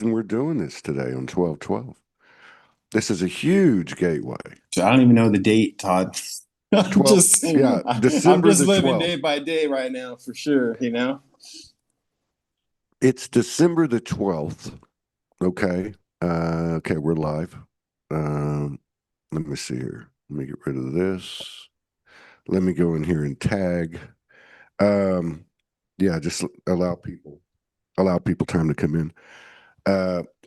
And we're doing this today on 12/12. This is a huge gateway. So I don't even know the date, Todd. I'm 12, just yeah, I'm December just the living day 12th. by day right now for sure, you know? It's December the 12th. Okay. Okay, we're live. Um, Let me see here. Let me get rid of this. Let me go in here and tag. Um, yeah, just allow people time to come in.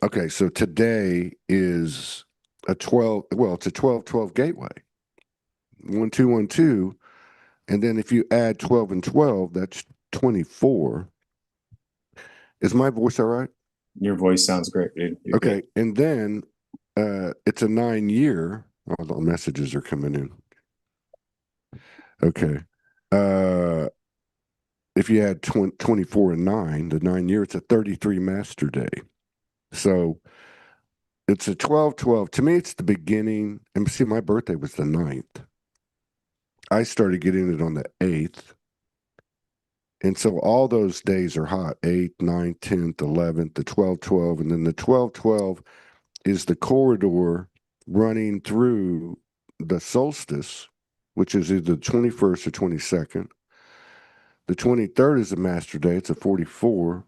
Okay, so today is a 12, well, it's a 12/12 gateway. 1212. And then if you add 12 and 12, that's 24. Is my voice all right? Your voice sounds great, dude. You're good. Okay. And then it's a 9 year. All the messages are coming in. Okay. Uh, if you add 24 and 9, the 9 year, it's a 33 master day. So it's a 12/12. To me, it's the beginning. And see, my birthday was the 9th. I started getting it on the 8th. And so all those days are hot 8th, 9th, 10th, 11th, the 12/12. And then the 12/12 is the corridor running through the solstice, which is either the 21st or 22nd. The 23rd is a master day, it's a 44.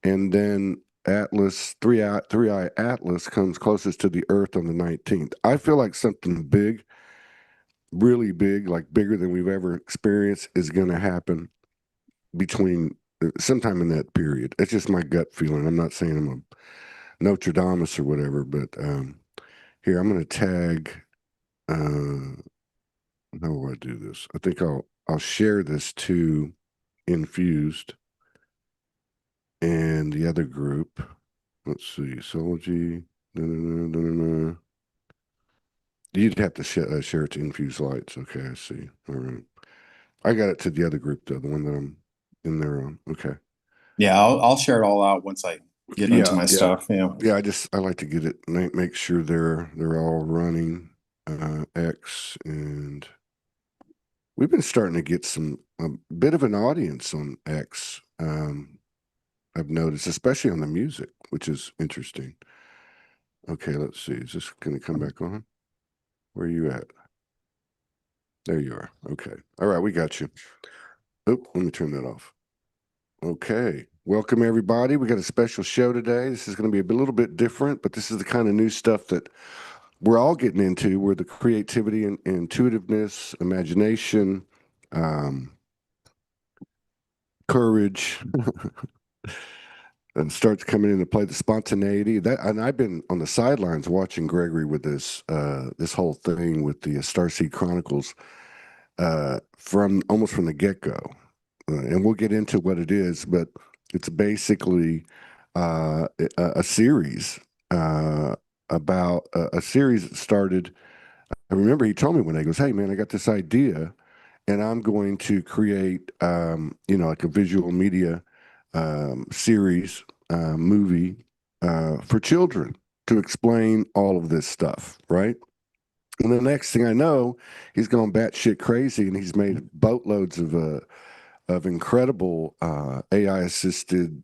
And then Atlas, three eye Atlas comes closest to the Earth on the 19th. I feel like something big, really big, like bigger than we've ever experienced, is going to happen between sometime in that period. It's just my gut feeling. I'm not saying I'm a Nostradamus or whatever, but here I'm going to tag. How do I do this? I think I'll share this to Infused and the other group. Let's see, Soulogy. No, no, no, no, no, no. You'd have to share it to Infused Lights. Okay, I see. All right. I got it to the other group, though, the one that I'm in there on. Okay. Yeah, I'll share it all out once I get into Yeah, my yeah, stuff. Yeah. yeah. I like to get it, make sure they're all running. X, and we've been starting to get a bit of an audience on X. I've noticed, especially on the music, which is interesting. Okay, let's see. Is this going to come back on? Where are you at? There you are. Okay. All right, we got you. Oop, let me turn that off. Okay. Welcome, everybody. We got a special show today. This is going to be a little bit different, but this is the kind of new stuff that we're all getting into, where the creativity and intuitiveness, imagination, courage, and starts coming into play. The spontaneity that, and I've been on the sidelines watching Gregory with this whole thing with the Starseed Chronicles from almost from the get go, and we'll get into what it is, but it's basically a series about a series that started. I remember he told me one day, he goes, "Hey man, I got this idea, and I'm going to create, like a visual media series, movie for children to explain all of this stuff, right?" And the next thing I know, he's gone batshit crazy, and he's made boatloads of incredible AI assisted,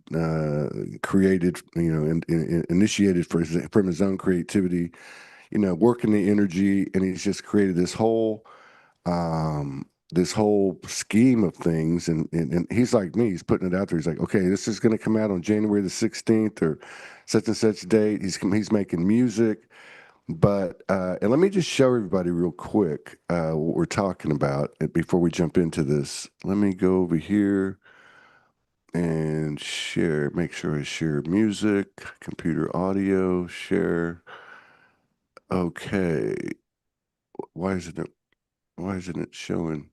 created, initiated from his own creativity, working the energy, and he's just created this whole scheme of things, and he's like me. He's putting it out there. He's like, okay, this is going to come out on January the 16th or such and such date. He's making music, but and let me just show everybody real quick what we're talking about before we jump into this. Let me go over here and share. Make sure I share music, computer audio, share. Okay, why isn't it? Why isn't it showing?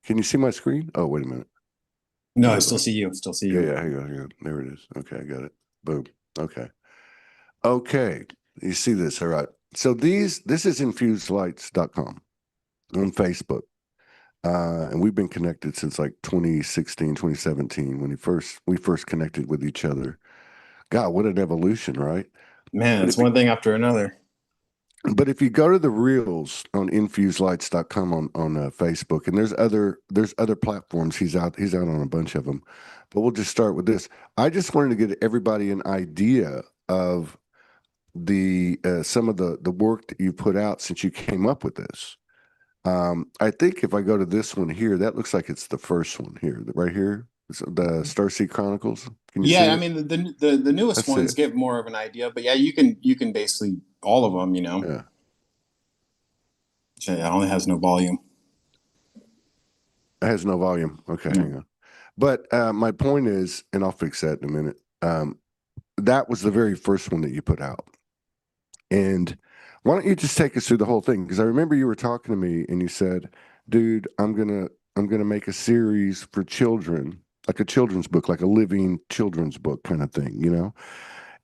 Can you see my screen? Oh, wait a minute. No, What I have still I? see you. Still see Yeah, you. yeah, hang on. There it is. Okay, I got it. Boom. Okay. Okay. You see this. All right. So this is infusedlights.com on Facebook. And we've been connected since like 2016, 2017, when we first connected with each other. God, what an evolution, right? Man, But it's one thing after another. But if you go to the reels on infuselights.com on Facebook, and there's other platforms, he's out on a bunch of them, but we'll just start with this. I just wanted to get everybody an idea of the some of the work that you put out since you came up with this. I think if I go to this one here, that looks like it's the first one here, right here. It's the Starseed Chronicles. Can you see Yeah, I it? mean the newest That's ones it. give more of an idea, but yeah, you can basically all of them, Yeah, So, yeah, it only has no volume. it has no volume. Okay, Yeah. hang on. But my point is, and I'll fix that in a minute. That was the very first one that you put out. And why don't you just take us through the whole thing? Because I remember you were talking to me and you said, "Dude, I'm gonna make a series for children, like a children's book, like a living children's book kind of thing, you know?"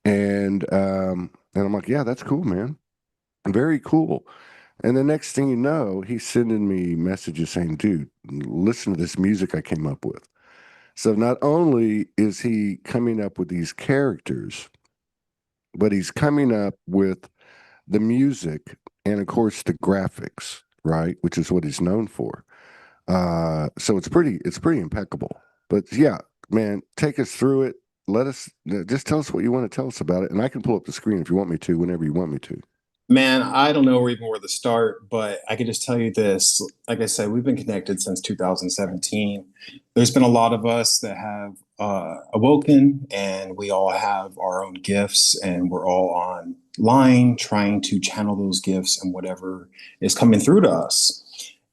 And I'm like, "Yeah, that's cool, man. Very cool." And the next thing you know, he's sending me messages saying, "Dude, listen to this music I came up with." So not only is he coming up with these characters, but he's coming up with the music and of course the graphics, right? Which is what he's known for. So it's pretty impeccable. But yeah, man, take us through it. Let us just tell us what you want to tell us about it, and I can pull up the screen if you want me to, whenever you want me to. Man, I don't know where to start, but I can just tell you this. Like I said, we've been connected since 2017. There's been a lot of us that have awoken, and we all have our own gifts, and we're all online trying to channel those gifts and whatever is coming through to us.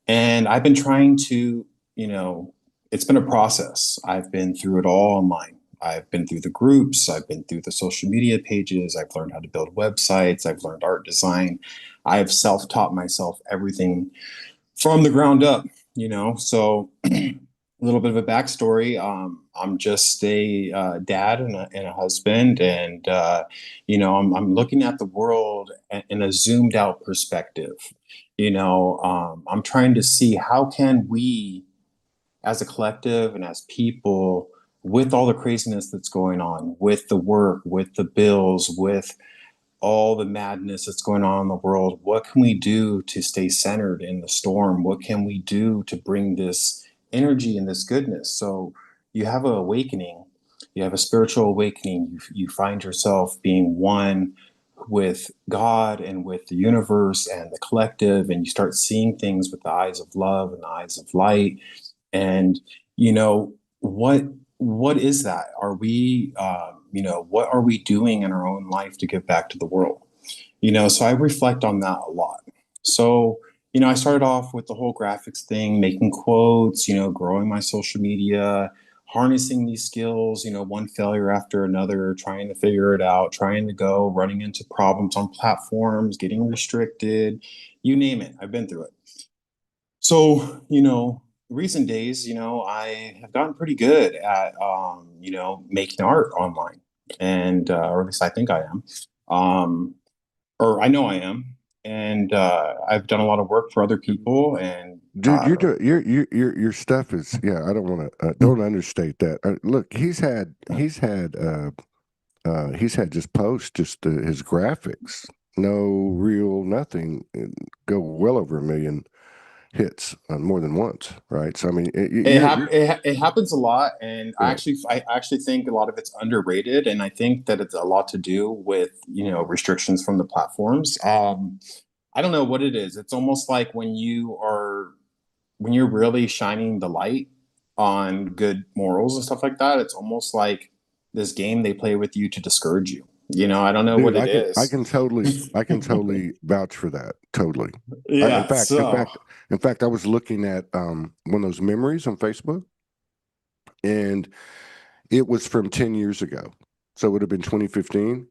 And I've been trying to, you know, it's been a process. I've been through it all online. I've been through the groups, I've been through the social media pages, I've learned how to build websites, I've learned art design. I've self taught myself everything from the ground up, So, a little bit of a backstory. I'm just a dad and a husband, and I'm looking at the world in a zoomed out perspective. I'm trying to see how can we as a collective and as people, with all the craziness that's going on, with the work, with the bills, with all the madness that's going on in the world, what can we do to stay centered in the storm? What can we do to bring this energy and this goodness? So you have an awakening, you have a spiritual awakening, you find yourself being one with God and with the universe and the collective, and you start seeing things with the eyes of love and the eyes of light. And what is that? Are we what are we doing in our own life to give back to the world? So I reflect on that a lot. So I started off with the whole graphics thing, making quotes, growing my social media, harnessing these skills, one failure after another, trying to figure it out, trying to go, running into problems on platforms, getting restricted, you name it. I've been through it. So, recent days, I have gotten pretty good at, making art online, and or at least I think I am, or I know I am, and I've done a lot of work for other people, and Dude, you do your stuff is, yeah. I don't want to don't understate that. Look, he's had just posts, just his graphics, no real nothing, go well over 1 million hits on more than once, right? So I mean, it happens a lot, and right. I actually think a lot of it's underrated, and I think that it's a lot to do with restrictions from the platforms. I don't know what it is. It's almost like when you're really shining the light on good morals and stuff like that. It's almost like this game they play with you to discourage you. I don't know what Dude, it I is. can totally vouch for that. Totally. I, in Yeah. fact, in So fact, in fact, I was looking at one of those memories on Facebook, and it was from 10 years ago. So it would have been 2015.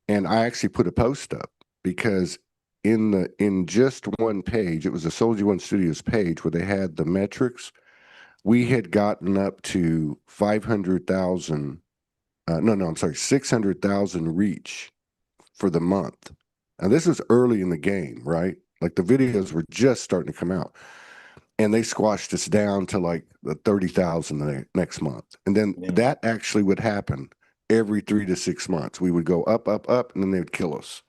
And I actually put a post up because in just one page, it was a Soulogy One Studios page where they had the metrics. We had gotten up to 500,000. No, I'm sorry, 600,000 reach for the month. Now this was early in the game, right? Like the videos were just starting to come out, and they squashed us down to like the 30,000 the next month. And then yeah. that actually would happen every 3 to 6 months. We would go up, up, up, and then they would kill us.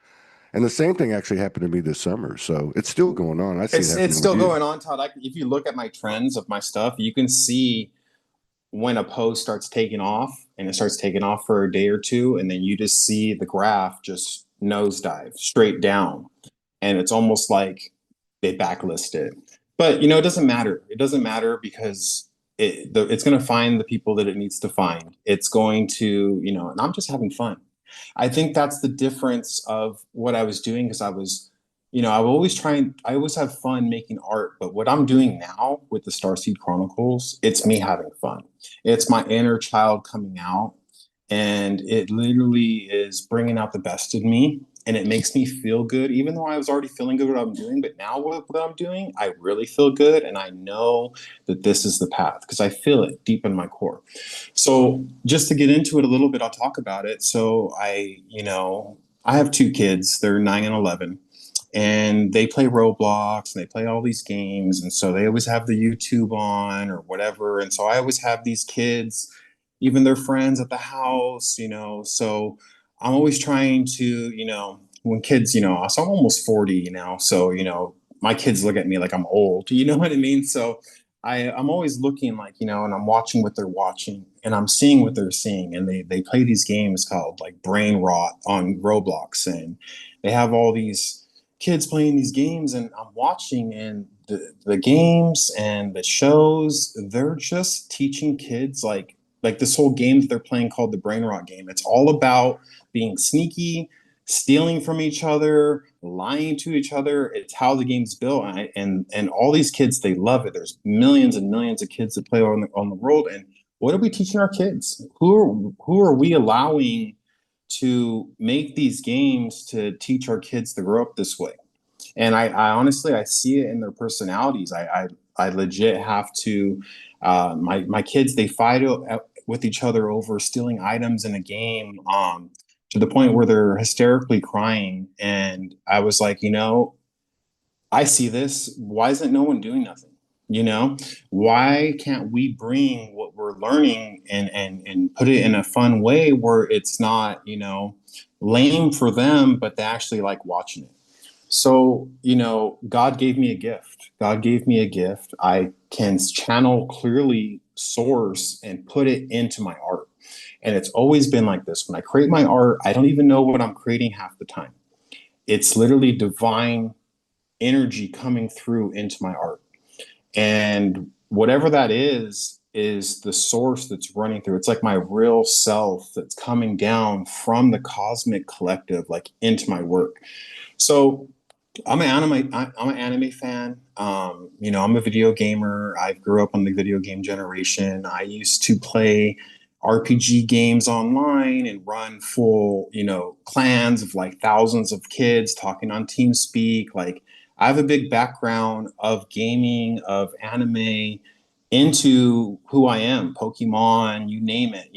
And the same thing actually happened to me this summer. So it's still going on. I see it It's happening with still you. going on, Todd. If you look at my trends of my stuff, you can see when a post starts taking off, and it starts taking off for a day or two, and then you just see the graph just nosedive straight down. And it's almost like they backlisted. But it doesn't matter. It doesn't matter because it's going to find the people that it needs to find. It's going to, and I'm just having fun. I think that's the difference of what I was doing, because I always have fun making art, but what I'm doing now with the Starseed Chronicles, it's me having fun. It's my inner child coming out, and it literally is bringing out the best in me, and it makes me feel good, even though I was already feeling good what I'm doing. But now what I'm doing, I really feel good, and I know that this is the path because I feel it deep in my core. So just to get into it a little bit, I'll talk about it. So I have two kids. They're 9 and 11, and they play Roblox and they play all these games. And so they always have the YouTube on or whatever. And so I always have these kids, even their friends at the house, So I'm always trying to, when kids, so I'm almost 40 now. So, my kids look at me like I'm old, you know what I mean? So I'm always looking like, and I'm watching what they're watching, and I'm seeing what they're seeing. And they play these games called like Brain Rot on Roblox. And they have all these kids playing these games, and I'm watching, and the games and the shows, they're just teaching kids like this whole game that they're playing called the Brain Rot game. It's all about being sneaky, stealing from each other, lying to each other. It's how the game's built, and all these kids, they love it. There's millions and millions of kids that play on the world. And what are we teaching our kids? Who are we allowing to make these games to teach our kids to grow up this way? And I honestly, I see it in their personalities. I legit have to. My kids, they fight with each other over stealing items in a game, to the point where they're hysterically crying. And I was like, I see this. Why isn't no one doing nothing? Why can't we bring what we're learning and put it in a fun way where it's not, lame for them, but they actually like watching it? So, God gave me a gift. God gave me a gift. I can channel clearly source and put it into my art. And it's always been like this. When I create my art, I don't even know what I'm creating half the time. It's literally divine energy coming through into my art. And whatever that is the source that's running through. It's like my real self that's coming down from the cosmic collective, like into my work. So I'm an anime fan. I'm a video gamer. I grew up on the video game generation. I used to play RPG games online and run full, clans of like thousands of kids talking on TeamSpeak. Like, I have a big background of gaming, of anime into who I am, Pokemon, you name it,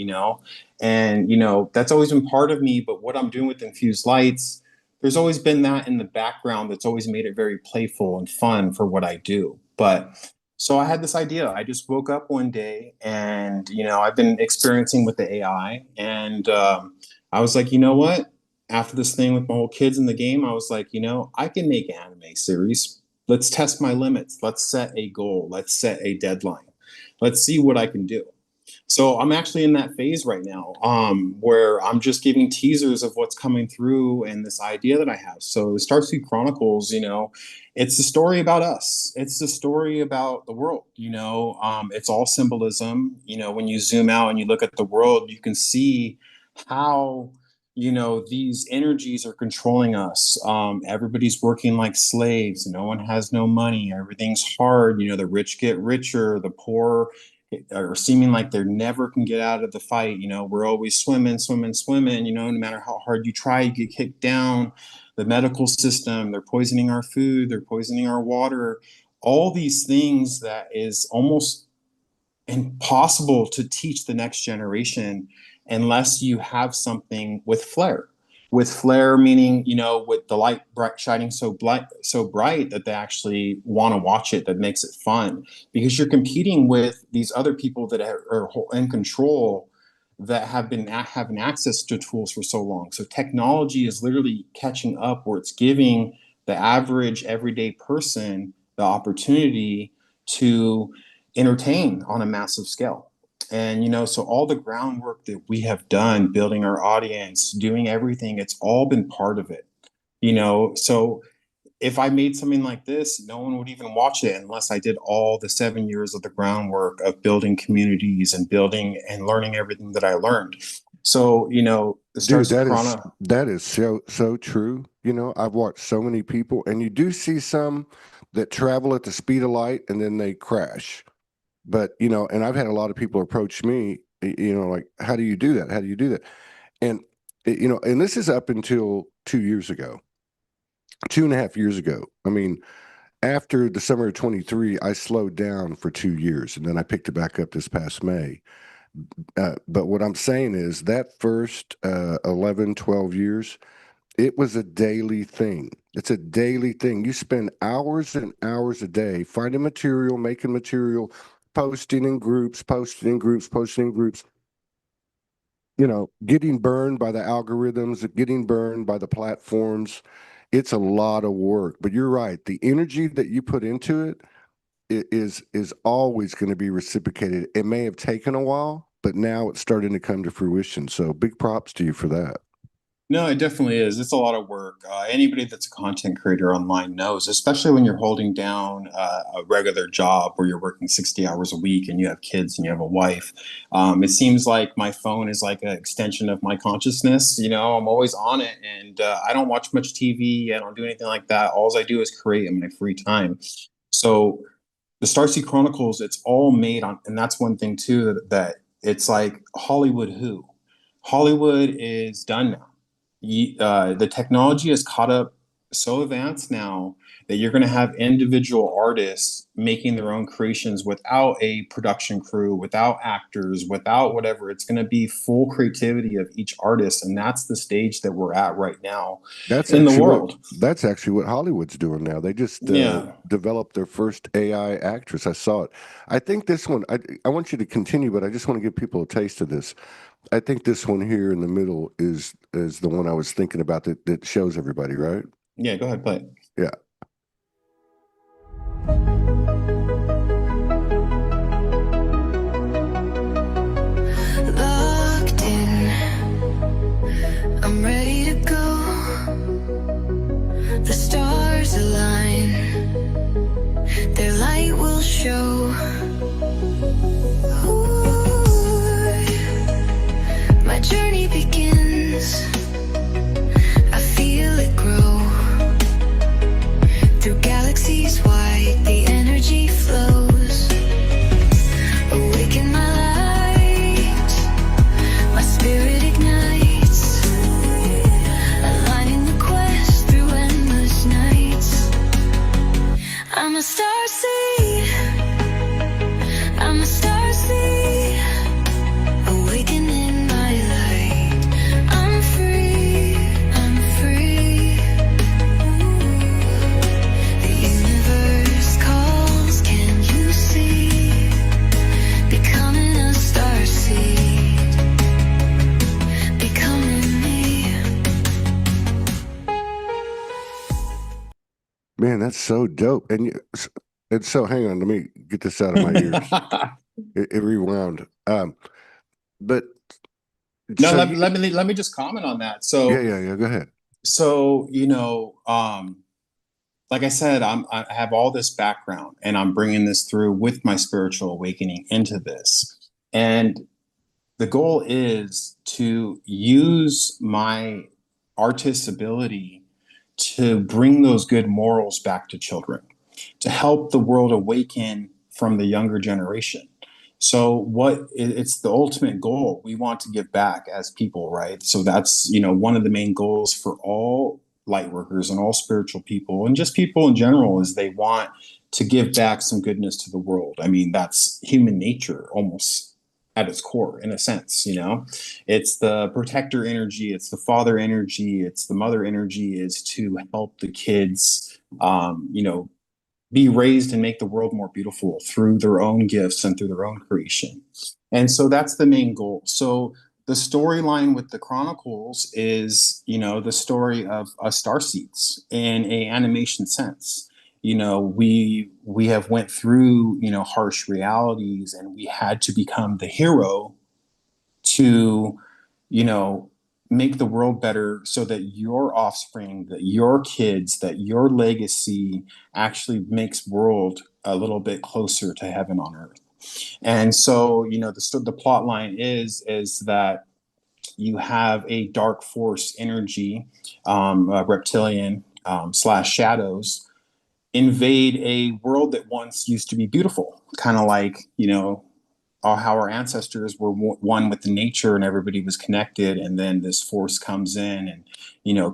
And, that's always been part of me. But what I'm doing with Infused Lights, there's always been that in the background that's always made it very playful and fun for what I do. But so I had this idea. I just woke up one day, and I've been experiencing with the AI, and I was like, you know what? After this thing with my whole kids in the game, I was like, I can make an anime series. Let's test my limits. Let's set a goal. Let's set a deadline. Let's see what I can do. So I'm actually in that phase right now, where I'm just giving teasers of what's coming through and this idea that I have. So the Starseed Chronicles, it's a story about us. It's a story about the world. It's all symbolism. When you zoom out and you look at the world, you can see how these energies are controlling us. Everybody's working like slaves. No one has no money. Everything's hard. The rich get richer. The poor are seeming like they never can get out of the fight. We're always swimming, swimming, swimming. No matter how hard you try, you get kicked down. The medical system, they're poisoning our food, they're poisoning our water. All these things that is almost impossible to teach the next generation unless you have something with flair. With flair, meaning, with the light shining so bright that they actually want to watch it, that makes it fun, because you're competing with these other people that are in control, that have been having access to tools for so long. So technology is literally catching up where it's giving the average everyday person the opportunity to entertain on a massive scale. And, so all the groundwork that we have done, building our audience, doing everything, it's all been part of it. So if I made something like this, no one would even watch it unless I did all the 7 years of the groundwork of building communities and building and learning everything that I learned. So, the Dude, Starseed that is so true. I've watched so many people, and you do see some that travel at the speed of light and then they crash. But and I've had a lot of people approach me, like, how do you do that? How do you do that? And and this is up until 2 years ago, 2.5 years ago. I mean, after the summer of 23, I slowed down for 2 years, and then I picked it back up this past May. But what I'm saying is that first 11, 12 years, it was a daily thing. It's a daily thing. You spend hours and hours a day finding material, making material, posting in groups, posting in groups, posting in groups, getting burned by the algorithms, getting burned by the platforms. It's a lot of work. But you're right. The energy that you put into it is always going to be reciprocated. It may have taken a while, but now it's starting to come to fruition. So big props to you for that. No, it definitely is. It's a lot of work. Anybody that's a content creator online knows, especially when you're holding down a regular job where you're working 60 hours a week and you have kids and you have a wife. It seems like my phone is like an extension of my consciousness. I'm always on it, and I don't watch much TV. I don't do anything like that. All I do is create in my free time. So the Starseed Chronicles, it's all made on, and that's one thing too, that it's like Hollywood who? Hollywood is done now. The technology is caught up so advanced now that you're going to have individual artists making their own creations without a production crew, without actors, without whatever. It's going to be full creativity of each artist, and that's the stage that we're at right now That's in the actually what world. that's actually what Hollywood's doing now. They just Yeah. developed their first AI actress. I saw it. I think this one. I want you to continue, but I just want to give people a taste of this. I think this one here in the middle is the one I was thinking about that shows everybody, right? Yeah, go ahead, play it. Yeah. Locked in, I'm ready to go. The stars align, their light will show. Ooh, my journey begins. I feel it grow through galaxies wide. The energy flows. Awaken my light, my spirit ignites, aligning the quest through endless nights. I'm a starseed, I'm a starseed, awakening my light. I'm free, I'm free. The universe calls, can you see? Becoming a starseed, becoming me. Man, that's so dope. And so hang on, let me get this out of my ears. It rewound. But No, so let me just comment on that. yeah. Go ahead. So like I said, I have all this background, and I'm bringing this through with my spiritual awakening into this. And the goal is to use my artist's ability to bring those good morals back to children, to help the world awaken from the younger generation. So it's the ultimate goal. We want to give back as people, right? So that's, one of the main goals for all light workers and all spiritual people and just people in general is they want to give back some goodness to the world. I mean, that's human nature almost at its core, in a sense. It's the protector energy, it's the father energy, it's the mother energy, is to help the kids be raised and make the world more beautiful through their own gifts and through their own creation. And so that's the main goal. So the storyline with the Chronicles is, the story of starseeds in a animation sense. We have went through, harsh realities, and we had to become the hero to, you know, make the world better so that your offspring, that your kids, that your legacy actually makes world a little bit closer to heaven on earth. And so, the plot line is that you have a dark force energy, reptilian slash shadows, invade a world that once used to be beautiful, kind of like, how our ancestors were one with the nature and everybody was connected, and then this force comes in and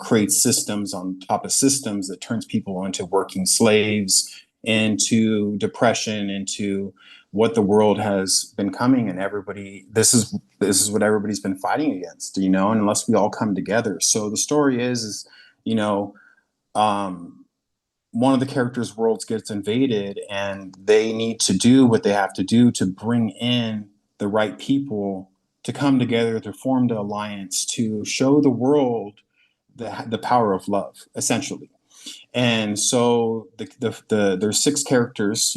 creates systems on top of systems that turns people into working slaves, into depression, into what the world has been coming, and everybody, this is what everybody's been fighting against, and unless we all come together. So the story is um one of the characters' worlds gets invaded, and they need to do what they have to do to bring in the right people to come together to form the alliance to show the world the power of love, essentially. And so there's six characters,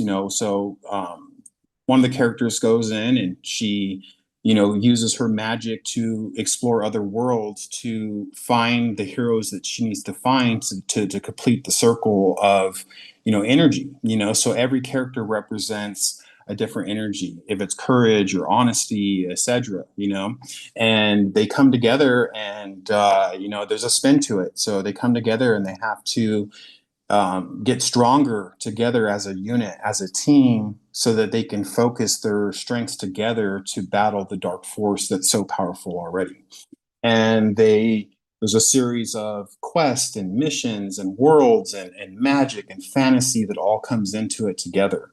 one of the characters goes in and she, uses her magic to explore other worlds to find the heroes that she needs to find to complete the circle of, energy, so every character represents a different energy, if it's courage or honesty, etc., and they come together, and there's a spin to it. So they come together and they have to get stronger together as a unit, as a team, so that they can focus their strengths together to battle the dark force that's so powerful already. And there's a series of quests and missions and worlds and magic and fantasy that all comes into it together.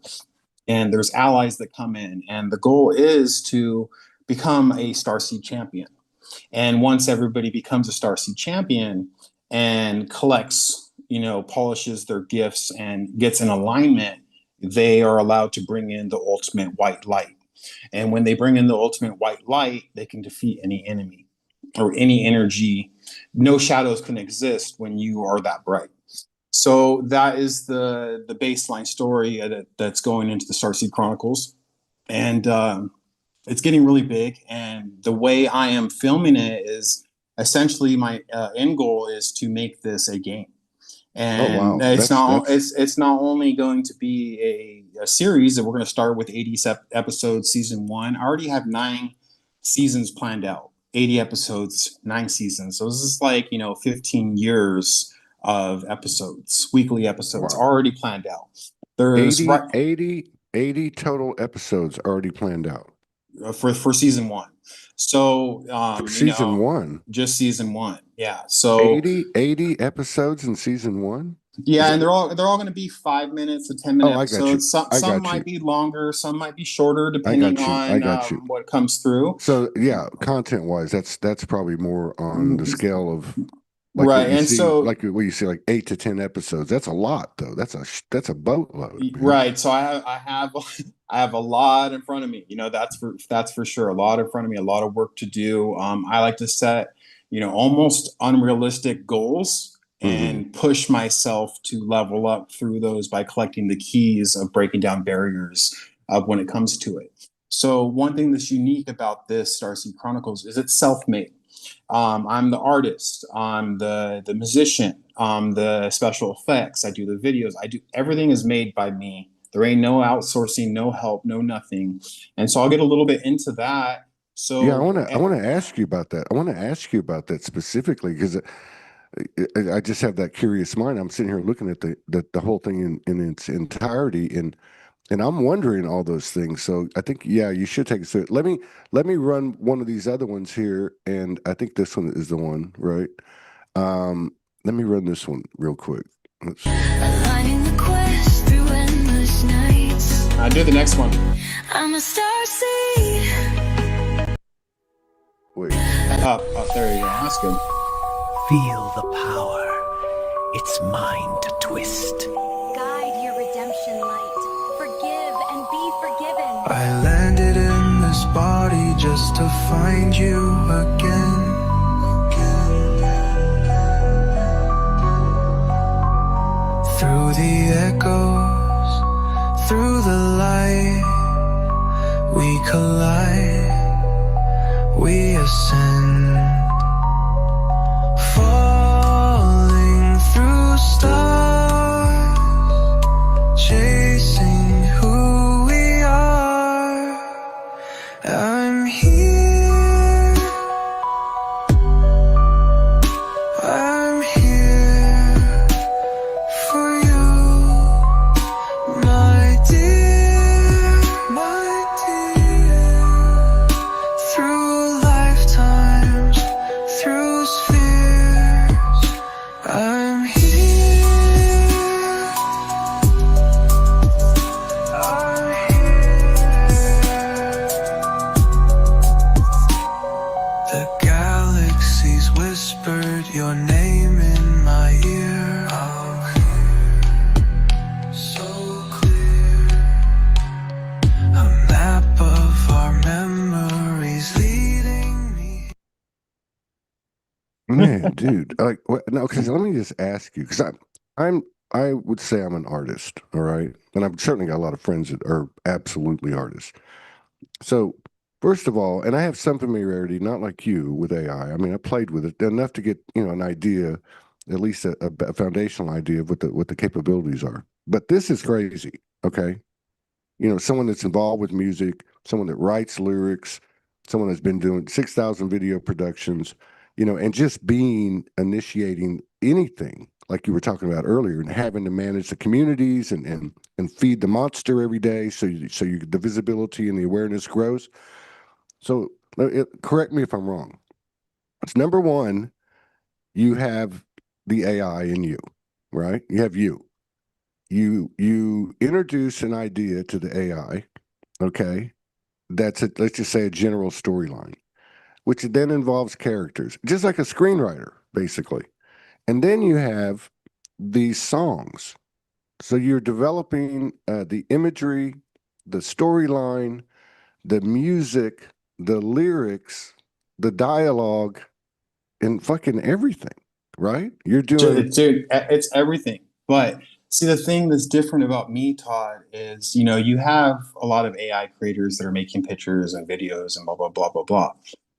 And there's allies that come in, and the goal is to become a Starseed champion. And once everybody becomes a Starseed champion and collects, polishes their gifts and gets in alignment, they are allowed to bring in the ultimate white light. And when they bring in the ultimate white light, they can defeat any enemy or any energy. No shadows can exist when you are that bright. So that is the baseline story that's going into the Starseed Chronicles. And it's getting really big. And the way I am filming it is essentially my end goal is to make this a game. And oh, wow. it's not only going to be a series that we're going to start with 80 episodes, season 1. I already have 9 seasons planned out, 80 episodes, 9 seasons. So this is like, 15 years of episodes, weekly episodes, already planned out. There's 80 total episodes already planned out for season 1. So season 1, just season 1. Yeah. So 80 episodes in season 1. Yeah, and they're all going to be 5 minutes to 10-minute episodes. Some might be longer, some might be shorter, depending on what comes through. So yeah, content wise, that's probably more on the scale of right. And so like what you see, like 8 to 10 episodes. That's a lot, though. That's a boatload. Man. Right. So I have a lot in front of me. That's for sure. A lot in front of me. A lot of work to do. I like to set almost unrealistic goals and push myself to level up through those by collecting the keys of breaking down barriers of when it comes to it. So one thing that's unique about this Starseed Chronicles is it's self-made. I'm the artist, I'm the musician, I'm the special effects, I do the videos, everything is made by me. There ain't no outsourcing, no help, no nothing. And so I'll get a little bit into that. So yeah, I want to ask you about that. I want to ask you about that specifically because I just have that curious mind. I'm sitting here looking at the whole thing in its entirety, and I'm wondering all those things. So I think, yeah, you should take it. So let me run one of these other ones here, and I think this one is the one, right? Let me run this one real quick. Aligning the quest through endless nights. I do the next one. I'm a starseed. Wait. Up, there you go. That's good. Feel the power. It's mine to twist. Guide your redemption light. Forgive and be forgiven. I landed in this body just to find you again. Through the echoes, through the light, we collide, we ascend, falling through stars, chasing who we are. I'm here, I'm here for you, my dear, my dear. Through lifetimes, through spheres, I'm here, I'm here. The galaxies whispered your name in my ear. I'm here, so clear. A map of our memories leading me. Man, dude, like, no, because let me just ask you, because I would say I'm an artist, all right, and I've certainly got a lot of friends that are absolutely artists. So, first of all, and I have some familiarity, not like you, with AI. I mean, I played with it enough to get an idea, at least a foundational idea of what the capabilities are. But this is crazy, okay? Someone that's involved with music, someone that writes lyrics, someone that's been doing 6,000 video productions, and just initiating anything like you were talking about earlier, and having to manage the communities and feed the monster every day, the visibility and the awareness grows. So correct me if I'm wrong. It's number one, you have the AI in you, right? You have you. You introduce an idea to the AI, okay? Let's just say a general storyline, which then involves characters, just like a screenwriter, basically. And then you have these songs. So you're developing the imagery, the storyline, the music, the lyrics, the dialogue, and fucking everything, right? You're doing. Dude, it's everything. But see, the thing that's different about me, Todd, is you have a lot of AI creators that are making pictures and videos and blah blah blah blah blah.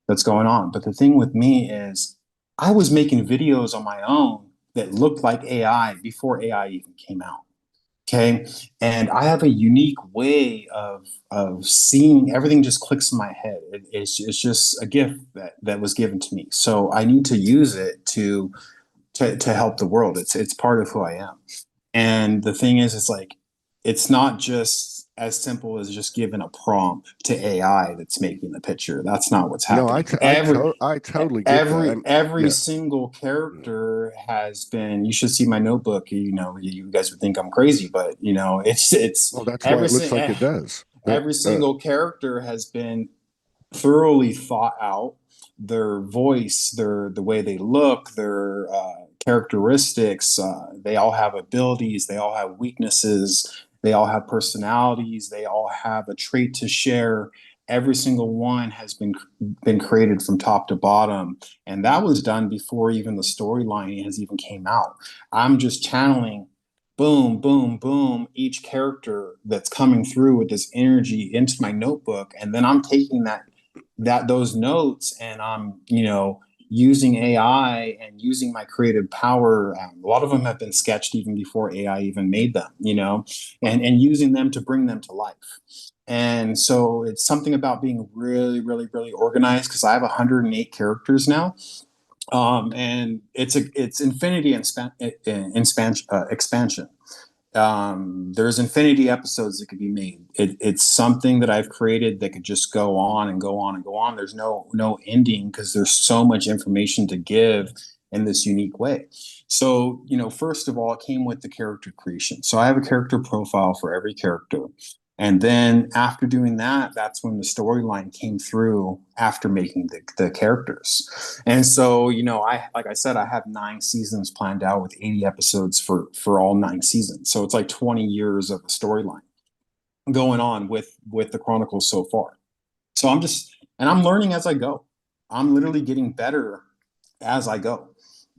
That's going on. But the thing with me is, I was making videos on my own that looked like AI before AI even came out. Okay. And I have a unique way of seeing everything just clicks in my head. It's just a gift that was given to me. So I need to use it to help the world. It's part of who I am. And the thing is, it's like, it's not just as simple as just giving a prompt to AI that's making the picture. That's not what's No, happening. I totally get that. Every Yeah. single character has been. You should see my notebook. You guys would think I'm crazy, but it's Well, that's why every it looks like it does. every single character has been thoroughly thought out. Their voice, the way they look, their characteristics. They all have abilities. They all have weaknesses. They all have personalities. They all have a trait to share. Every single one has been created from top to bottom, and that was done before even the storyline has even came out. I'm just channeling, boom, boom, boom, each character that's coming through with this energy into my notebook, and then I'm taking those notes, and I'm using AI and using my creative power. A lot of them have been sketched even before AI even made them, and using them to bring them to life. And so it's something about being really, really, really organized, because I have 108 characters now. And it's infinity and expansion. There's infinity episodes that could be made. It's something that I've created that could just go on and go on and go on. There's no ending, because there's so much information to give in this unique way. So, first of all, it came with the character creation. So I have a character profile for every character. And then after doing that, that's when the storyline came through after making the characters. And so, like I said, I have 9 seasons planned out with 80 episodes for all 9 seasons. So it's like 20 years of a storyline going on with the Chronicles so far. So I'm just and I'm learning as I go. I'm literally getting better as I go.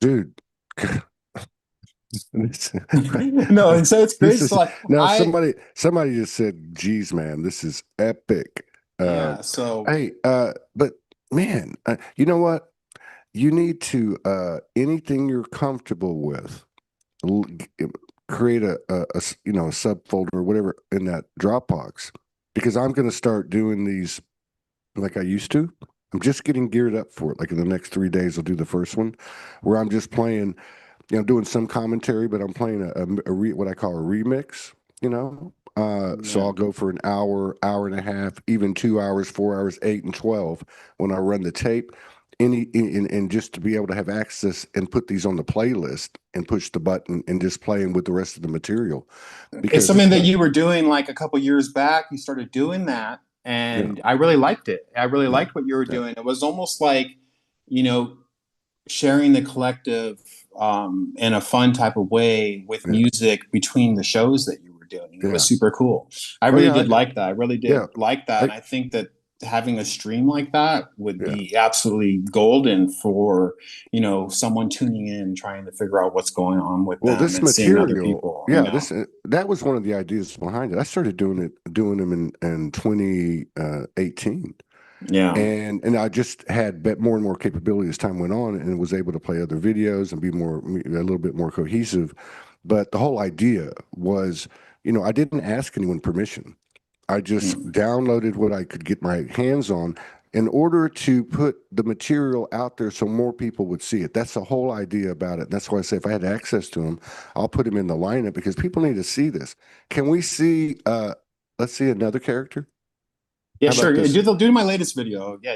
dude. This, No, and so it's this crazy. is So like now I somebody just said, geez, man, this is epic. yeah, so Hey, but man, you know what? You need to anything you're comfortable with, l- g- create you know, a subfolder or whatever in that Dropbox, because I'm going to start doing these like I used to. I'm just getting geared up for it. Like in the next 3 days, I'll do the first one where I'm just playing, you know, doing some commentary, but I'm playing what I call a remix, you know. So yeah. I'll go for an hour, hour and a half, even 2 hours, 4 hours, 8 and 12 when I run the tape. And just to be able to have access and put these on the playlist and push the button and just playing with the rest of the material It's because something it's that not, you were doing like a couple years back. You started doing that, yeah, and I really liked it. I really yeah, liked what you were yeah, doing. It was almost like, you know, sharing the collective in a fun type of way with yeah, music between the shows that you were doing. It was yeah. super cool. I Oh really yeah, did like that. I really did yeah, like that. I, And I think that having a stream like that would yeah. be absolutely golden for, you know, someone tuning in, trying to figure out what's going on with Well, them this and seeing other material, people, you yeah, know? that was one of the ideas behind it. I started doing them in 2018, Yeah. and I just had more and more capability as time went on, and was able to play other videos and be a little bit more cohesive. But the whole idea was, you know, I didn't ask anyone permission. I just Mm. downloaded what I could get my hands on in order to put the material out there so more people would see it. That's the whole idea about it. That's why I say if I had access to them, I'll put them in the lineup because people need to see this. Can we see let's see another character? Yeah, How sure. about Yeah, this? do my latest video. Yeah,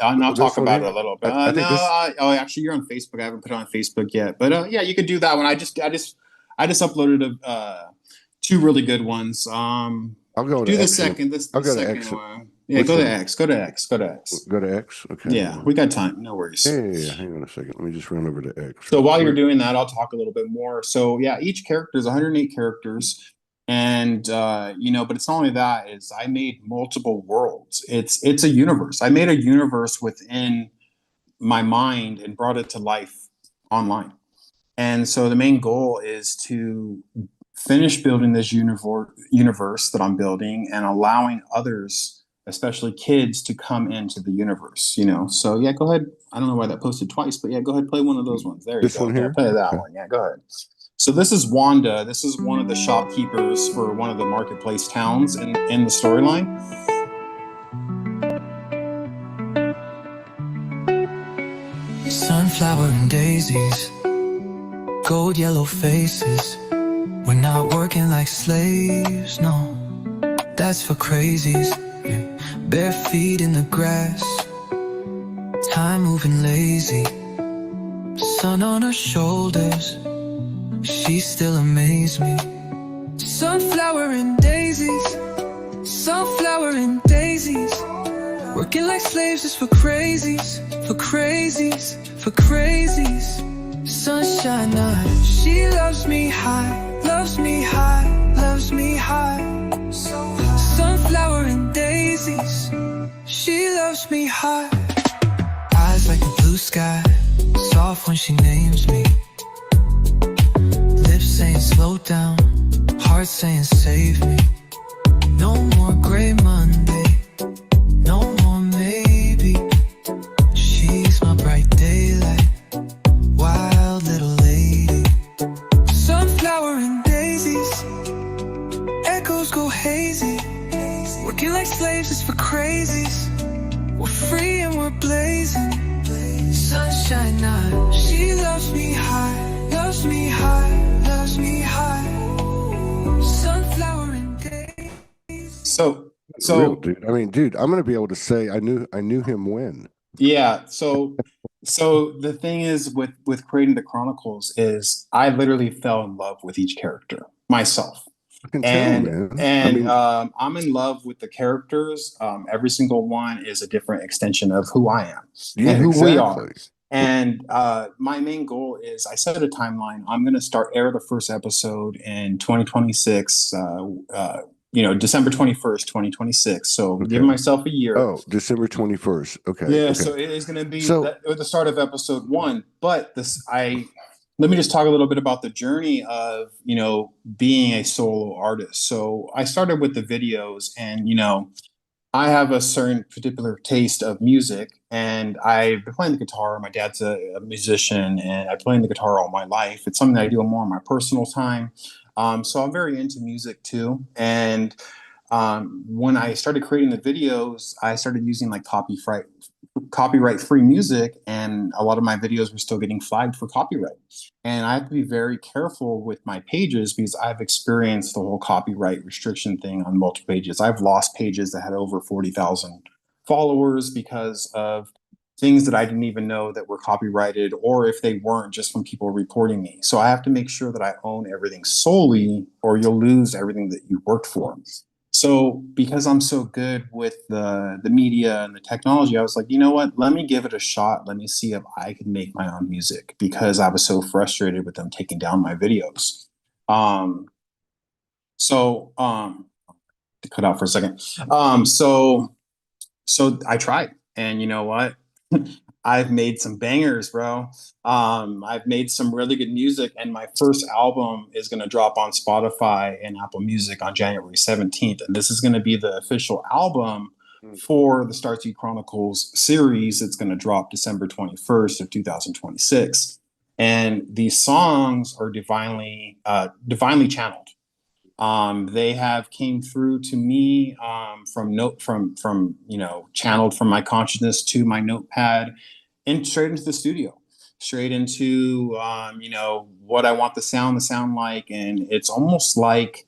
and I'll talk This one about it here? a little bit. I No, think this oh, actually, you're on Facebook. I haven't put it on Facebook yet, but yeah, you could do that one. I just uploaded two really good ones. I'll go Do to X and I'll the go to second X. one. Yeah, Which go to one? X. Go to X. Go to X. Go to X? Okay, hold Yeah, on. we got time. No Yeah, worries. yeah, yeah. Hang on a second. Let me just run over to X So real while you're quick. doing that, I'll talk a little bit more. So yeah, each character is 108 characters, and you know, but it's not only that. Is I made multiple worlds. It's a universe. I made a universe within my mind and brought it to life online. And so the main goal is to finish building this universe that I'm building and allowing others, especially kids, to come into the universe, you know? So yeah, go ahead. I don't know why that posted twice, but yeah, go ahead, play one of those ones. There you This go. one Yeah, here? play that Okay. one. Yeah, go ahead. So this is Wanda. This is one of the shopkeepers for one of the marketplace towns in the storyline. Sunflower and daisies, gold yellow faces. We're not working like slaves, no, that's for crazies. Yeah. Bare feet in the grass, time moving lazy. Sun on her shoulders, she still amazes me. Sunflower and daisies, sunflower and daisies. Working like slaves is for crazies, for crazies, for crazies. Sunshine night, she loves me high, loves me high, loves me high. Sunflower and daisies, she loves me high. Eyes like the blue sky, soft when she names me. Lips saying slow down, heart saying save me. No more gray Monday, no more maybe. She's my bright daylight, wild little lady. Sunflower and daisies, echoes go hazy. Working like slaves is for crazies. We're free and we're blazing. Sunshine night, she loves me high, loves me high, loves me high. Sunflower and daisies. So Real so dude. I mean, dude, I'm gonna be able to say I knew him when. yeah, so the thing is with creating the chronicles is I literally fell in love with each character myself. I can tell, And man. I and mean, I'm in love with the characters. Every single one is a different extension of who I am yeah, and who we are. exactly. And my main goal is I set a timeline. I'm going to air the first episode in 2026, December 21st, 2026. So giving Okay. myself a year. Oh, December 21st. Okay. Yeah, Okay. so it is going to be So, at the start of episode one. But let me just talk a little bit about the journey of, being a solo artist. So I started with the videos, and, I have a certain particular taste of music, and I've been playing the guitar. My dad's a musician, and I play the guitar all my life. It's something that I do more in my personal time. So I'm very into music too. And when I started creating the videos, I started using like copyright free music, and a lot of my videos were still getting flagged for copyright. And I have to be very careful with my pages because I've experienced the whole copyright restriction thing on multiple pages. I've lost pages that had over 40,000 followers because of things that I didn't even know that were copyrighted, or if they weren't, just from people reporting me. So I have to make sure that I own everything solely, or you'll lose everything that you worked for. So because I'm so good with the media and the technology, I was like, you know what? Let me give it a shot. Let me see if I can make my own music, because I was so frustrated with them taking down my videos. Um, to cut out for a second. So I tried, and you know what? I've made some bangers, bro. I've made some really good music, and my first album is going to drop on Spotify and Apple Music on January 17th. And this is going to be the official album for the Starseed Chronicles series. It's going to drop December 21st of 2026. And these songs are divinely channeled. They have came through to me from channeled from my consciousness to my notepad and straight into the studio, straight into what I want the sound to sound like. And it's almost like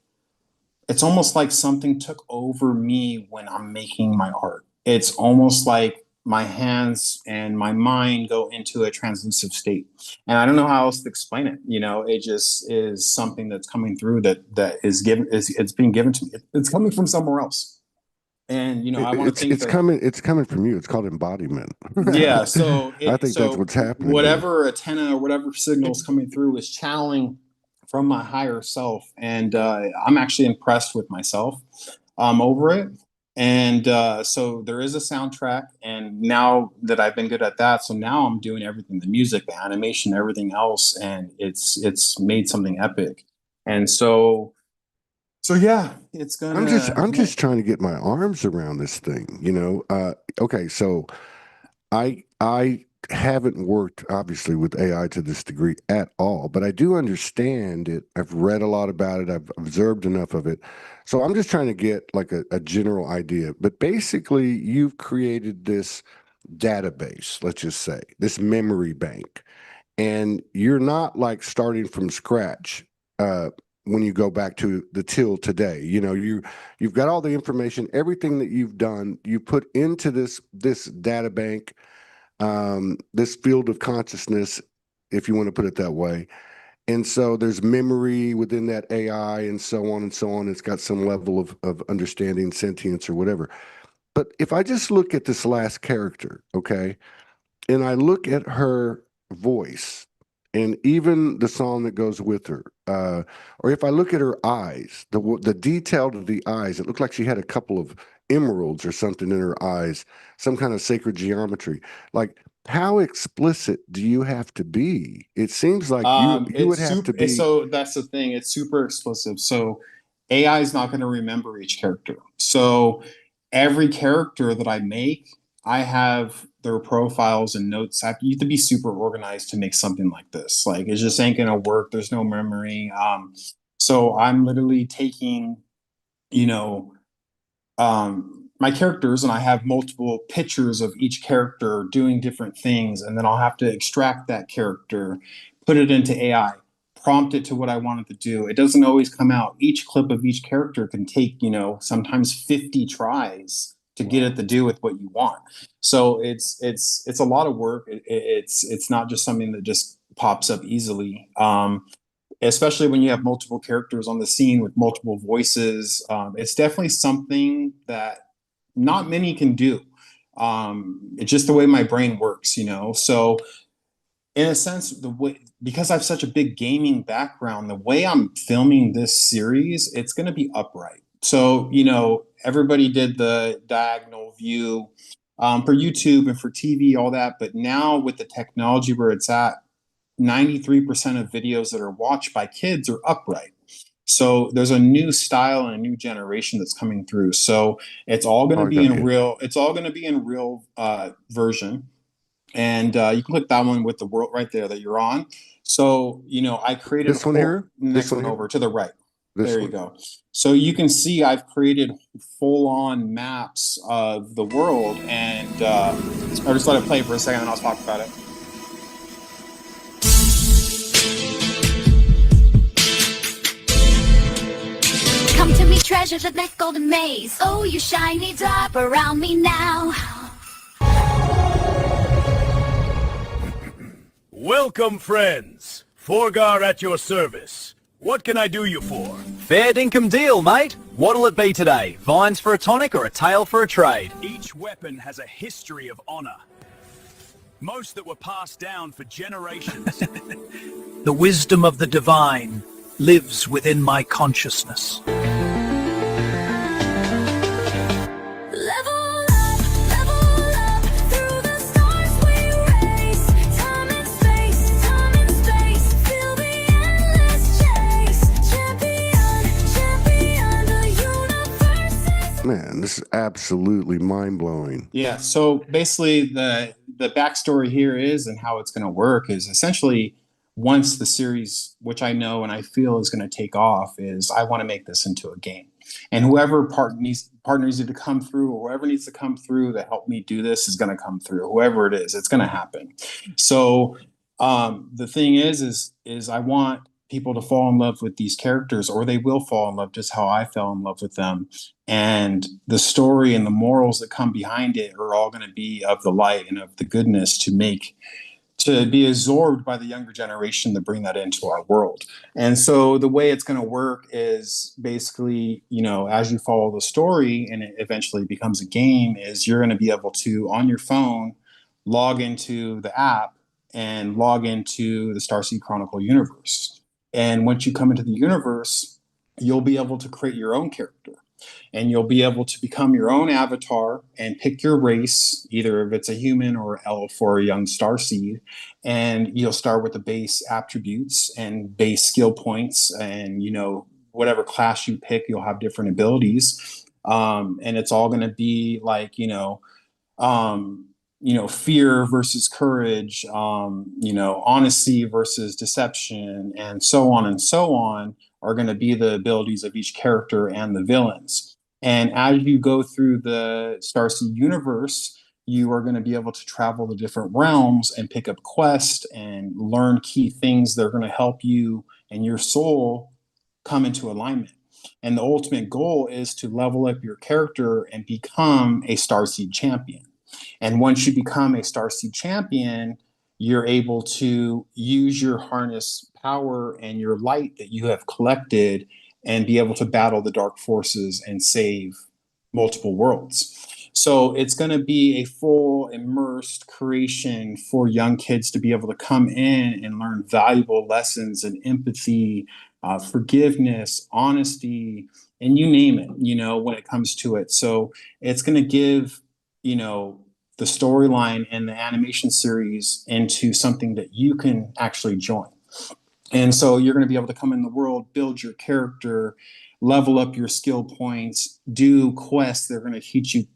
something took over me when I'm making my art. It's almost like my hands and my mind go into a translucent state. And I don't know how else to explain it. It just is something that's coming through that is given, it's being given to me. It's coming from somewhere else. And I want to think it's that, coming from you. It's called embodiment. yeah. So I think that's what's happening here. whatever antenna or whatever signal is coming through is channeling from my higher self, and I'm actually impressed with myself over it. And so there is a soundtrack, and now that I've been good at that, so now I'm doing everything, the music, the animation, everything else, and it's made something epic. And so yeah, it's gonna, I'm yeah. just trying to get my arms around this thing, okay, so I haven't worked obviously with AI to this degree at all, but I do understand it. I've read a lot about it. I've observed enough of it. So I'm just trying to get like a general idea. But basically, you've created this database, let's just say, this memory bank, and you're not like starting from scratch. When you go back to the till today, you've got all the information, everything that you've done, you put into this data bank, this field of consciousness, if you want to put it that way. And so there's memory within that AI and so on and so on. It's got some level of understanding, sentience, or whatever. But if I just look at this last character, okay, and I look at her voice and even the song that goes with her, or if I look at her eyes, the detail of the eyes, it looked like she had a couple of emeralds or something in her eyes, some kind of sacred geometry. Like, how explicit do you have to be? It seems like you would It's have to super. be. So that's the thing. It's super explosive. So AI is not going to remember each character. So every character that I make, I have their profiles and notes. You have to be super organized to make something like this. Like, it just ain't going to work. There's no memory. So I'm literally taking, you know, my characters, and I have multiple pictures of each character doing different things, and then I'll have to extract that character, put it into AI, prompt it to what I want it to do. It doesn't always come out. Each clip of each character can take, sometimes 50 tries to get it to do with what you want. So it's a lot of work. It's not just something that just pops up easily. Especially when you have multiple characters on the scene with multiple voices. It's definitely something that not many can do. It's just the way my brain works. So in a sense, because I have such a big gaming background, the way I'm filming this series, it's going to be upright. So, you know, everybody did the diagonal view for YouTube and for TV, all that. But now with the technology where it's at, 93% of videos that are watched by kids are upright. So there's a new style and a new generation that's coming through. So it's all going to I be got in you. real. It's all going to be in real version, and you can click that one with the world right there that you're on. So you know, I created a This one full here? This next one one here? over to the right. This There you one. go. So you can see I've created full-on maps of the world, and I'll just let it play for a second, and I'll talk about it. Come to me, treasures of this golden maze. Oh, you shiny drop around me now. Welcome, friends. Forgar at your service. What can I do you for? Fair dinkum deal, mate. What'll it be today? Vines for a tonic or a tail for a trade? Each weapon has a history of honor. Most that were passed down for generations. The wisdom of the divine lives within my consciousness. Level up, through the stars we race. Time and space, feel the endless chase. Champion, the universe. Man, this is absolutely mind-blowing. Yeah. So basically, the backstory here is, and how it's going to work is essentially, once the series, which I know and I feel is going to take off, is I want to make this into a game. And whoever partners need to come through, or whoever needs to come through to help me do this is going to come through. Whoever it is, it's going to happen. So the thing is I want people to fall in love with these characters, or they will fall in love just how I fell in love with them. And the story and the morals that come behind it are all going to be of the light and of the goodness to be absorbed by the younger generation to bring that into our world. And so the way it's going to work is basically, you know, as you follow the story and it eventually becomes a game, is you're going to be able to, on your phone, log into the app and log into the Starseed Chronicle universe. And once you come into the universe, you'll be able to create your own character. And you'll be able to become your own avatar and pick your race, either if it's a human or elf or a young starseed. And you'll start with the base attributes and base skill points. And, you know, whatever class you pick, you'll have different abilities. And it's all going to be like, fear versus courage, honesty versus deception, and so on are going to be the abilities of each character and the villains. And as you go through the Starseed universe, you are going to be able to travel to different realms and pick up quests and learn key things that are going to help you and your soul come into alignment. And the ultimate goal is to level up your character and become a Starseed champion. And once you become a Starseed champion, you're able to use your harness power and your light that you have collected and be able to battle the dark forces and save multiple worlds. So it's going to be a full immersed creation for young kids to be able to come in and learn valuable lessons in empathy, forgiveness, honesty, and you name it, when it comes to it. So it's going to give, the storyline and the animation series into something that you can actually join. And so you're going to be able to come in the world, build your character, level up your skill points, do quests. They're going to teach you,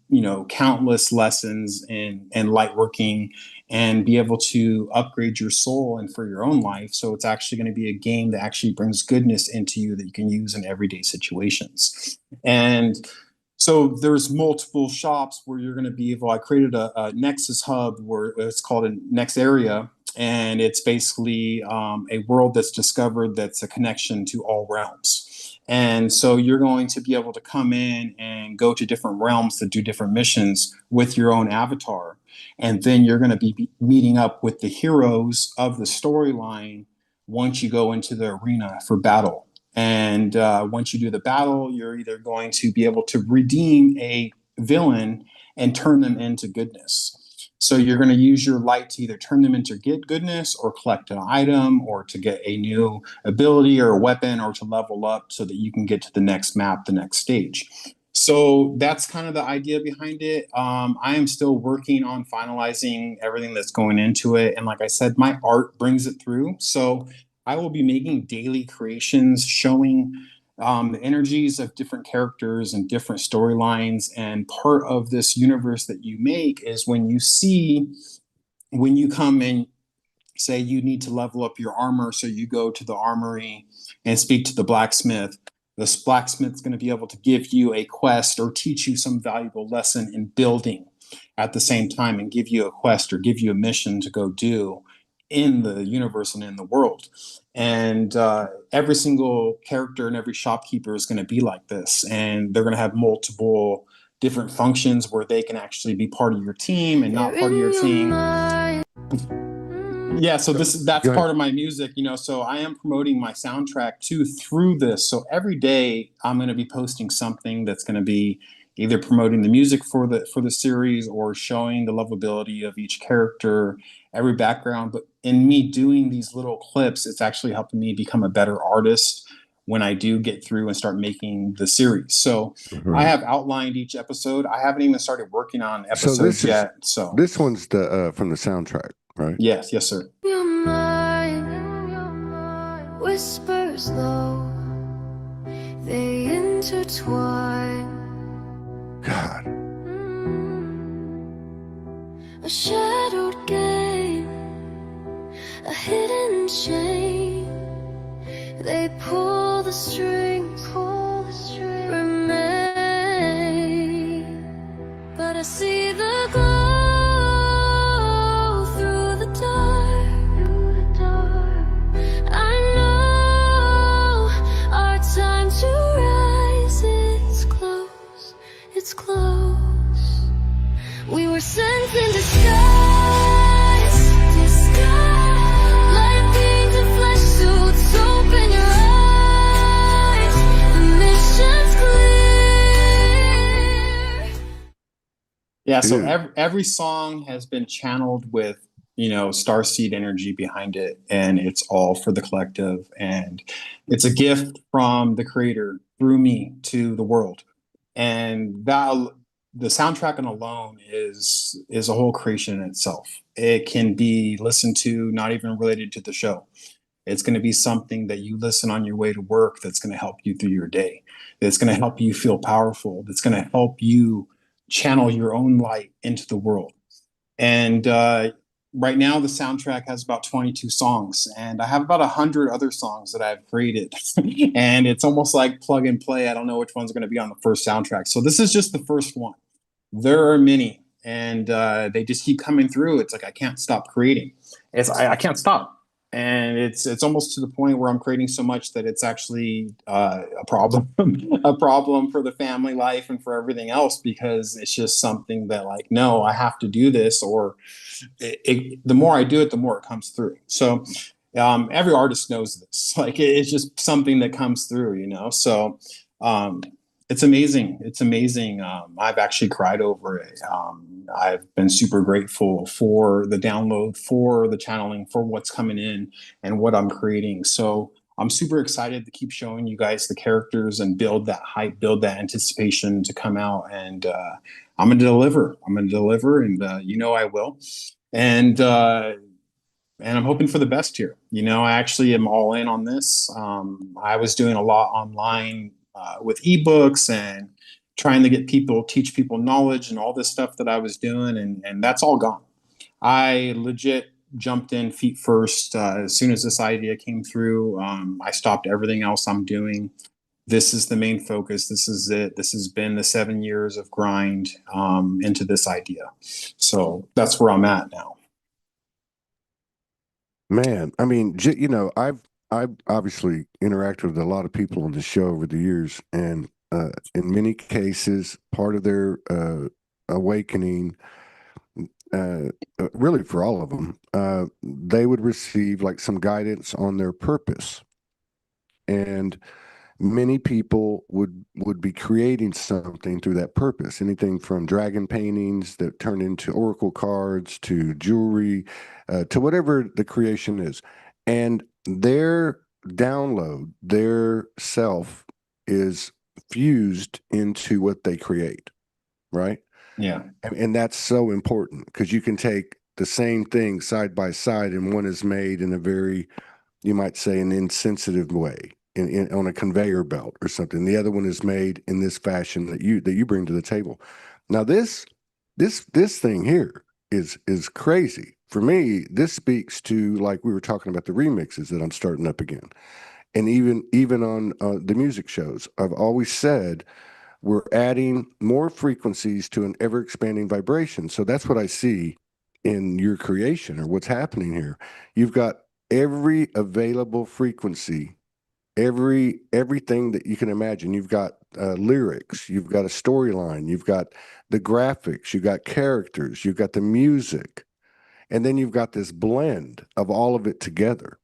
countless lessons and light working, and be able to upgrade your soul and for your own life. So it's actually going to be a game that actually brings goodness into you that you can use in everyday situations. And so there's multiple shops where you're going to be able. I created a Nexus hub where it's called a Next Area. And it's basically a world that's discovered that's a connection to all realms. And so you're going to be able to come in and go to different realms to do different missions with your own avatar. And then you're going to be meeting up with the heroes of the storyline once you go into the arena for battle. And once you do the battle, you're either going to be able to redeem a villain and turn them into goodness. So you're going to use your light to either turn them into get goodness or collect an item or to get a new ability or a weapon or to level up so that you can get to the next map, the next stage. So that's kind of the idea behind it. I am still working on finalizing everything that's going into it. And like I said, my art brings it through. So I will be making daily creations showing the energies of different characters and different storylines. And part of this universe that you make is when you come and say you need to level up your armor, so you go to the armory and speak to the blacksmith. This blacksmith's going to be able to give you a quest or teach you some valuable lesson in building at the same time and give you a quest or give you a mission to go do in the universe and in the world. And every single character and every shopkeeper is going to be like this. And they're going to have multiple different functions where they can actually be part of your team and not part of your team. Yeah, so that's part of my music, so I am promoting my soundtrack too through this. So every day I'm going to be posting something that's going to be either promoting the music for the series or showing the lovability of each character, every background. But in me doing these little clips, it's actually helping me become a better artist when I do get through and start making the series. So I have outlined each episode. I haven't even started working on episodes yet. So this one's the from the soundtrack, right? Yes, sir. Your mind whispers low, they intertwine. God. A shadowed game, a hidden chain. They pull the strings, remain. But I see the glow through the dark. I know our time to rise is close. It's close. We were sent in disguise. Like beings in flesh suits. Open your eyes. The mission's clear. Yeah, so every song has been channeled with, Starseed energy behind it, and it's all for the collective, and it's a gift from the creator through me to the world. And that the soundtrack alone is a whole creation in itself. It can be listened to not even related to the show. It's going to be something that you listen on your way to work that's going to help you through your day. That's going to help you feel powerful. That's going to help you channel your own light into the world. And right now the soundtrack has about 22 songs, and I have about 100 other songs that I've created. And it's almost like plug and play. I don't know which one's going to be on the first soundtrack. So this is just the first one. There are many, and they just keep coming through. It's like I can't stop creating. I can't stop. And it's almost to the point where I'm creating so much that it's actually a problem, a problem for the family life and for everything else, because it's just something that, like, no, I have to do this, or the more I do it, the more it comes through. So every artist knows this. Like, it's just something that comes through, So it's amazing. It's amazing. I've actually cried over it. I've been super grateful for the download, for the channeling, for what's coming in and what I'm creating. So I'm super excited to keep showing you guys the characters and build that hype, build that anticipation to come out. And I'm going to deliver. And I will. And I'm hoping for the best here. I actually am all in on this. I was doing a lot online with ebooks and trying to teach people knowledge and all this stuff that I was doing. And that's all gone. I legit jumped in feet first. As soon as this idea came through, I stopped everything else I'm doing. This is the main focus. This is it. This has been the 7 years of grind into this idea. So that's where I'm at now. Man, I mean, I've obviously interacted with a lot of people on the show over the years, and in many cases, part of their awakening, really for all of them, they would receive like some guidance on their purpose. And many people would be creating something through that purpose. Anything from dragon paintings that turn into oracle cards to jewelry, to whatever the creation is, and their download, their self is fused into what they create, right? Yeah. And that's so important because you can take the same thing side by side, and one is made in a very, you might say, an insensitive way, on a conveyor belt or something. The other one is made in this fashion that you bring to the table. Now this thing here is crazy. For me, this speaks to, like we were talking about, the remixes that I'm starting up again. And even on the music shows, I've always said we're adding more frequencies to an ever expanding vibration. So that's what I see in your creation, or what's happening here. You've got every available frequency, everything that you can imagine. You've got lyrics, you've got a storyline, you've got the graphics, you've got characters, you've got the music, and then you've got this blend of all of it together.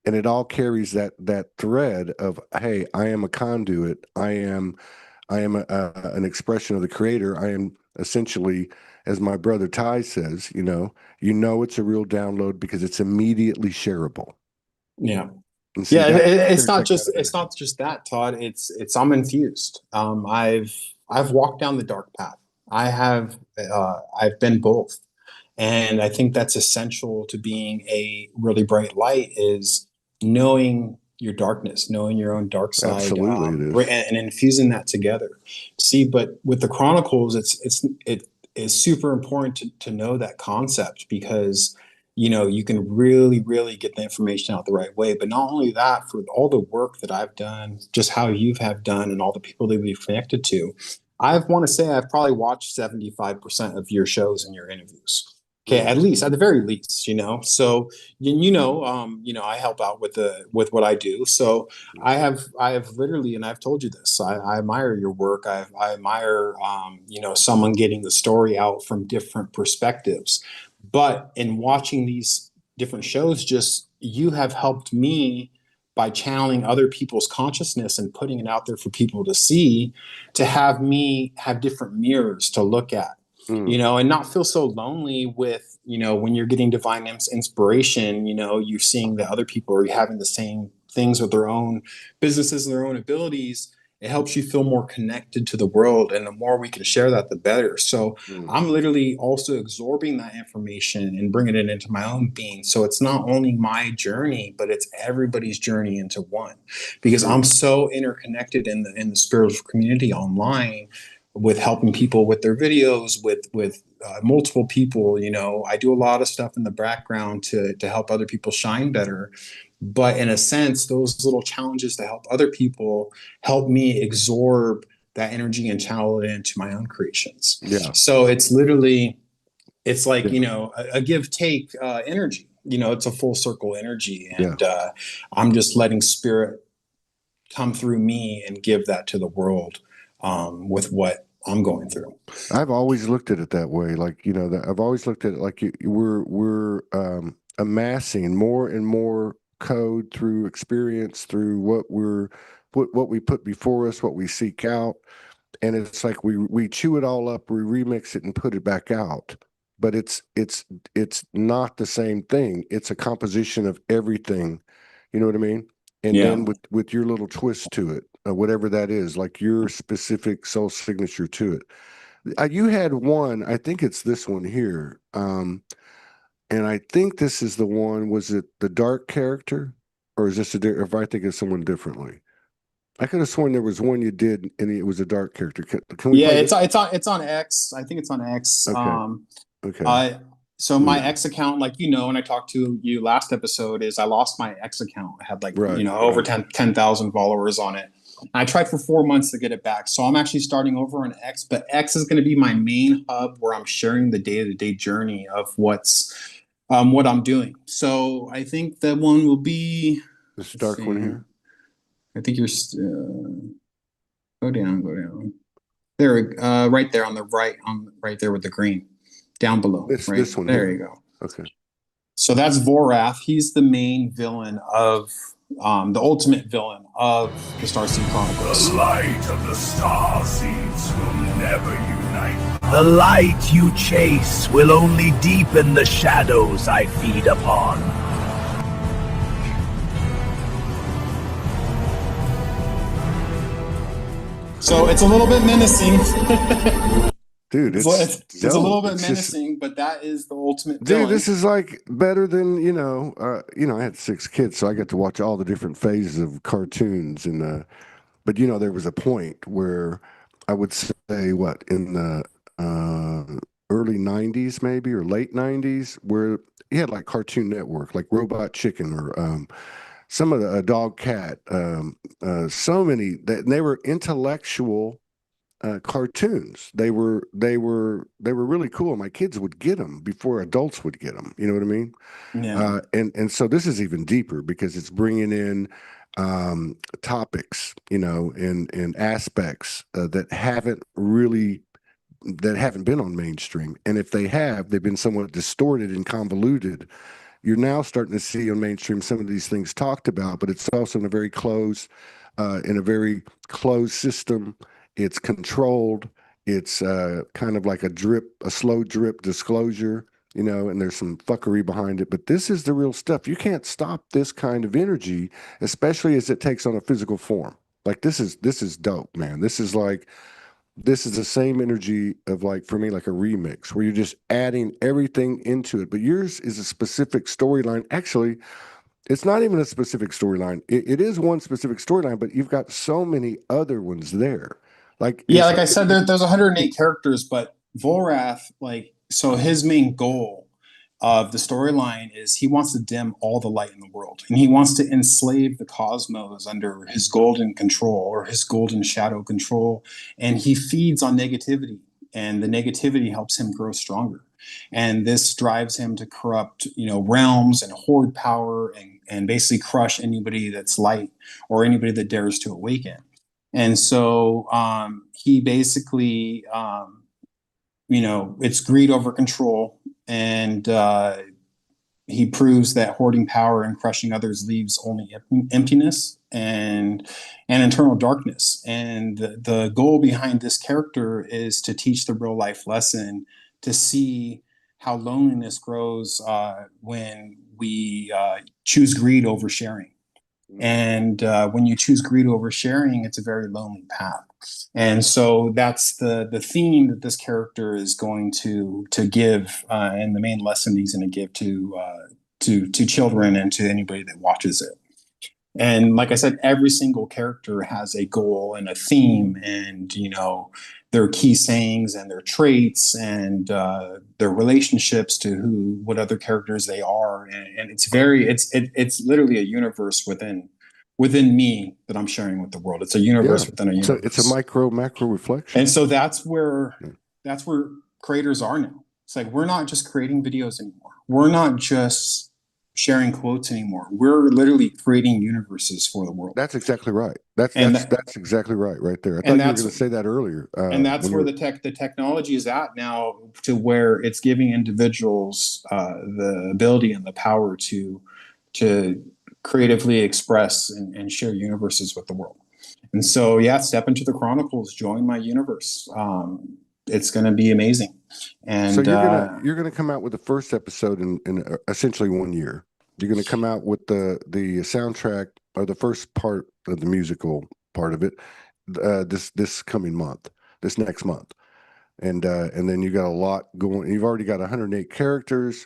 And it all carries that thread of, hey, I am a conduit. I am an expression of the creator. I am essentially, as my brother Ty says, it's a real download because it's immediately shareable. Yeah. And see, It's not there's just, it's not just that, Todd. It's I'm infused. I've walked down the dark path. I've been both. And I think that's essential to being a really bright light, is knowing your darkness, knowing your own dark side, Absolutely it is. and infusing that together. See, but with the Chronicles, it is super important to know that concept, because you can really get the information out the right way. But not only that, for all the work that I've done, just how you have done, and all the people that we've connected to, I want to say I've probably watched 75% of your shows and your interviews. Okay, at least, at the very least, So I help out with what I do. So I have literally, and I've told you this, I admire your work. I admire someone getting the story out from different perspectives. But in watching these different shows, just you have helped me by channeling other people's consciousness and putting it out there for people to see, to have me have different mirrors to look at. And not feel so lonely with, when you're getting divine inspiration, you're seeing that other people are having the same things with their own businesses and their own abilities. It helps you feel more connected to the world. And the more we can share that, the better. So I'm literally also absorbing that information and bringing it into my own being. So it's not only my journey, but it's everybody's journey into one, because I'm so interconnected in the spiritual community online, with helping people with their videos, with multiple people. I do a lot of stuff in the background to help other people shine better. But in a sense, those little challenges to help other people help me absorb that energy and channel it into my own creations. Yeah. So it's literally, it's like, a give take energy. It's a full circle energy. And I'm just letting spirit come through me and give that to the world, with what I'm going through. I've always looked at it that way. Like, I've always looked at it like we're amassing more and more code through experience, through what we put before us, what we seek out. And it's like we chew it all up, we remix it and put it back out. But it's not the same thing. It's a composition of everything. You know what I mean? And then with your little twist to it, whatever that is, like your specific soul signature to it. You had one, I think it's this one here. And I think this is the one. Was it the dark character, or is this if I think of someone differently? I could have sworn there was one you did, and it was a dark character. Can we? Yeah, play it's on X. I think it's on X. Okay. So my X account, like, when I talked to you last episode, is I lost my X account. I had over 10,000 followers on it. And I tried for 4 months to get it back. So I'm actually starting over on X, but X is going to be my main hub where I'm sharing the day-to-day journey of what I'm doing. So I think that one will be this dark one here. I think you're go down. There, right there on the right, right there with the green, down below. This one. There you go. Okay. So that's Vorath. He's the main villain of the ultimate villain of the Starseed Chronicles. The light of the star seeds will never unite. The light you chase will only deepen the shadows I feed upon. So it's a little bit menacing. Dude, it's a little bit menacing, but that is the ultimate villain. Dude, this is like better than, I had 6 kids, so I got to watch all the different phases of cartoons. And but there was a point where I would say what in the early 90s maybe, or late 90s, where you had like Cartoon Network, like Robot Chicken, or some of the Dog Cat, so many that they were intellectual cartoons. They were really cool. My kids would get them before adults would get them. You know what I mean? Yeah. And so this is even deeper because it's bringing in topics, and aspects that haven't been on mainstream. And if they have, they've been somewhat distorted and convoluted. You're now starting to see on mainstream some of these things talked about, but it's also in a very closed system. It's controlled. It's kind of like a slow drip disclosure, and there's some fuckery behind it. But this is the real stuff. You can't stop this kind of energy, especially as it takes on a physical form. Like this is dope, man. This is the same energy of, like, for me, like a remix where you're just adding everything into it. But yours is a specific storyline. Actually, it's not even a specific storyline. It is one specific storyline, but you've got so many other ones there. Like, Yeah, like I said, there's 108 characters, but Volrath, so his main goal of the storyline is he wants to dim all the light in the world, and he wants to enslave the cosmos under his golden control, or his golden shadow control, and he feeds on negativity, and the negativity helps him grow stronger. And this drives him to corrupt, realms and hoard power, and basically crush anybody that's light, or anybody that dares to awaken. And so he basically, it's greed over control. And he proves that hoarding power and crushing others leaves only emptiness and internal darkness. And the goal behind this character is to teach the real life lesson, to see how loneliness grows when we choose greed over sharing. And when you choose greed over sharing, it's a very lonely path. And so that's the theme that this character is going to give, and the main lesson he's going to give to children and to anybody that watches it. And like I said, every single character has a goal and a theme, and their key sayings and their traits and their relationships to what other characters they are. And it's literally a universe within me that I'm sharing with the world. It's a universe within a universe. So it's a macro reflection. And so that's where creators are now. It's like, we're not just creating videos anymore. We're not just sharing quotes anymore. We're literally creating universes for the world. That's exactly right. That's exactly right there. I thought you were going to say that earlier. And that's where the technology is at now, to where it's giving individuals the ability and the power to creatively express and share universes with the world. And so, step into the Chronicles, join my universe. It's going to be amazing. And so you're gonna come out with the first episode in essentially 1 year. You're gonna come out with the soundtrack, or the first part of the musical part of it, this coming month, this next month, and then you got a lot going. You've already got 108 characters,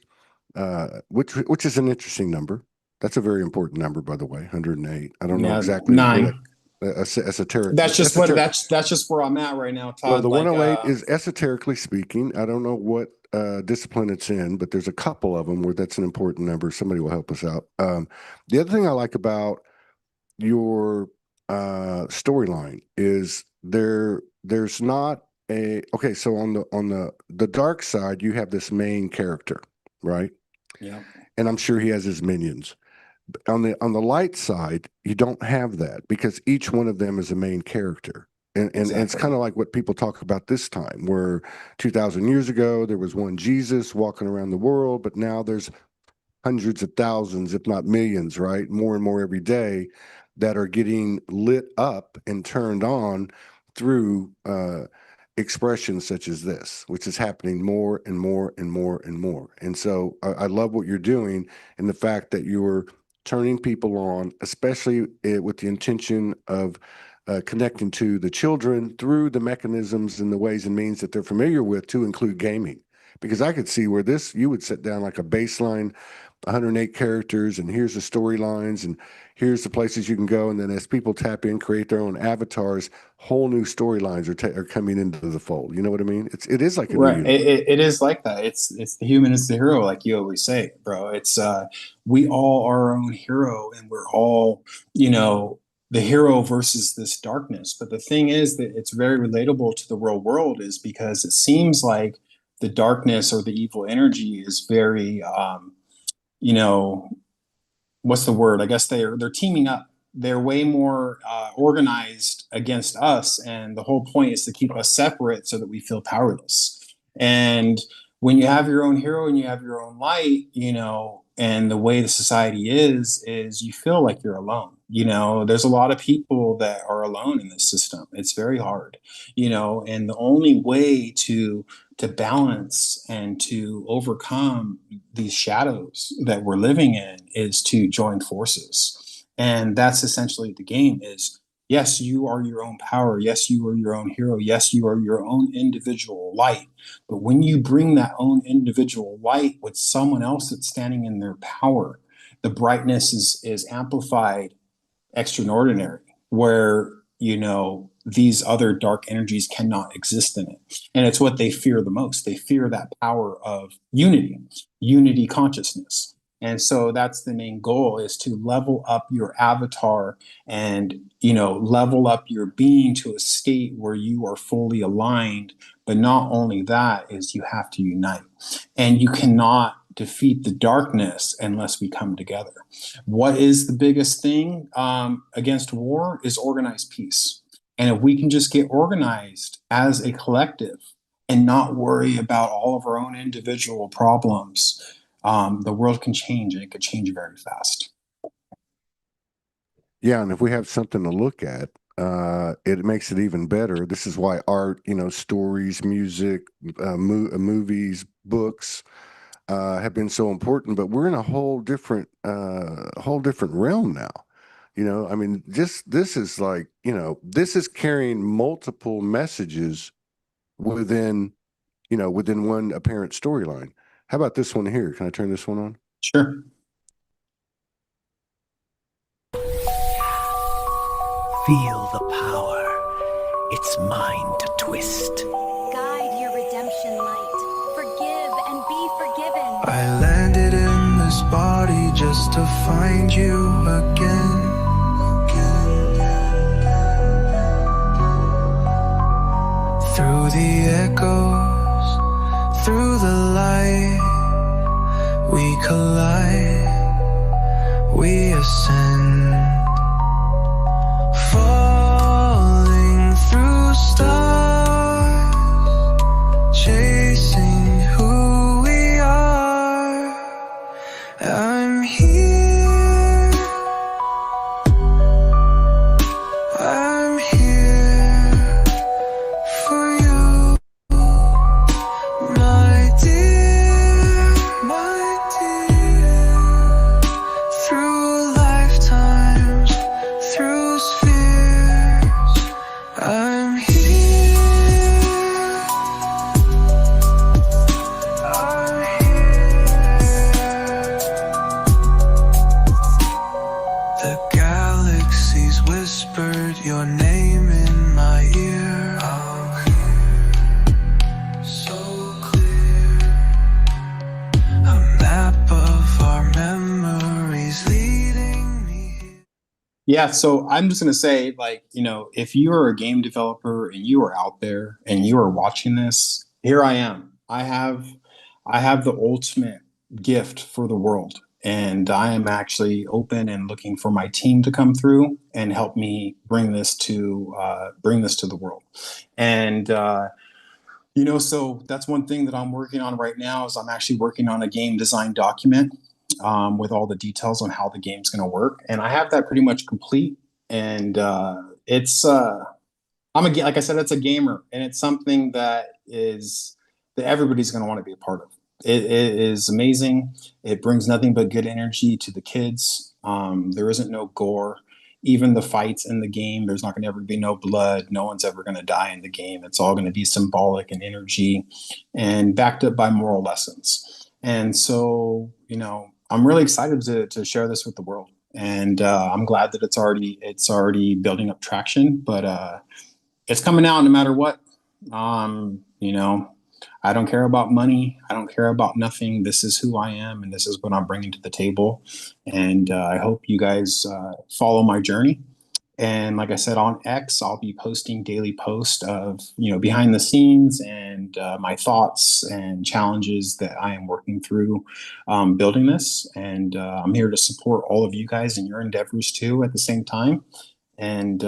which is an interesting number. That's a very important number, by the way. 108. I don't know exactly. 9. Esoteric. That's just that's just where I'm at right now, Todd. Well, the 108 is esoterically speaking. I don't know what discipline it's in, but there's a couple of them where that's an important number. Somebody will help us out. The other thing I like about your storyline is there's not a so on the dark side, you have this main character, right? Yeah. And I'm sure he has his minions. On the light side, you don't have that, because each one of them is a main character. And it's kind of like what people talk about this time, where 2,000 years ago, there was one Jesus walking around the world, but now there's hundreds of thousands, if not millions, right? More and more every day that are getting lit up and turned on through expressions such as this, which is happening more and more and more and more. And so I love what you're doing, and the fact that you're turning people on, especially with the intention of connecting to the children through the mechanisms and the ways and means that they're familiar with, to include gaming. Because I could see where you would set down like a baseline 108 characters, and here's the storylines, and here's the places you can go. And then as people tap in, create their own avatars, whole new storylines are coming into the fold. You know what I mean? It is like a new Right. universe. It is like that. It's the human is the hero, like you always say, bro. It's we all are our own hero, and we're all, the hero versus this darkness. But the thing is that it's very relatable to the real world, is because it seems like the darkness or the evil energy is very what's the word? I guess they're teaming up. They're way more organized against us, and the whole point is to keep us separate so that we feel powerless. And when you have your own hero and you have your own light, and the way the society is you feel like you're alone. There's a lot of people that are alone in this system. It's very hard, and the only way to balance and to overcome these shadows that we're living in is to join forces. And that's essentially the game. Is yes, you are your own power. Yes, you are your own hero. Yes, you are your own individual light. But when you bring that own individual light with someone else that's standing in their power, the brightness is amplified extraordinary, where these other dark energies cannot exist in it. And it's what they fear the most. They fear that power of unity consciousness. And so that's the main goal, is to level up your avatar and level up your being to a state where you are fully aligned. But not only that, is you have to unite, and you cannot defeat the darkness unless we come together. What is the biggest thing against war is organized peace. And if we can just get organized as a collective and not worry about all of our own individual problems, the world can change, and it could change very fast. Yeah, and if we have something to look at, it makes it even better. This is why art, stories, music, movies, books have been so important. But we're in a whole different realm now. I mean, this is like, this is carrying multiple messages within one apparent storyline. How about this one here? Can I turn this one on? Sure. Feel the power. It's mine to twist. Guide your redemption light. Forgive and be forgiven. I landed in this body just to find you again. Through the echoes, through the light, we collide, we ascend, falling through stars, chasing who we are. I'm here, I'm here for you, my dear, through lifetimes, through spheres, I'm here, I'm here. The galaxies whispered your name in my ear. I'm here, so clear. A map of our memories leading me here. Yeah, so I'm just going to say, if you are a game developer and you are out there and you are watching this, here I am. I have the ultimate gift for the world, and I am actually open and looking for my team to come through and help me bring this to the world. And so that's one thing that I'm working on right now. Is I'm actually working on a game design document. with all the details on how the game's going to work, and I have that pretty much complete. And it's like I said, it's a gamer, and it's something that everybody's going to want to be a part of. It is amazing. It brings nothing but good energy to the kids. There isn't no gore. Even the fights in the game, there's not going to ever be no blood. No one's ever going to die in the game. It's all going to be symbolic and energy and backed up by moral lessons. And so, I'm really excited to share this with the world. And I'm glad that it's already building up traction, but it's coming out no matter what. I don't care about money. I don't care about nothing. This is who I am, and this is what I'm bringing to the table. And I hope you guys follow my journey. And like I said, on X, I'll be posting daily posts of, behind the scenes and my thoughts and challenges that I am working through building this. And I'm here to support all of you guys in your endeavors too at the same time. And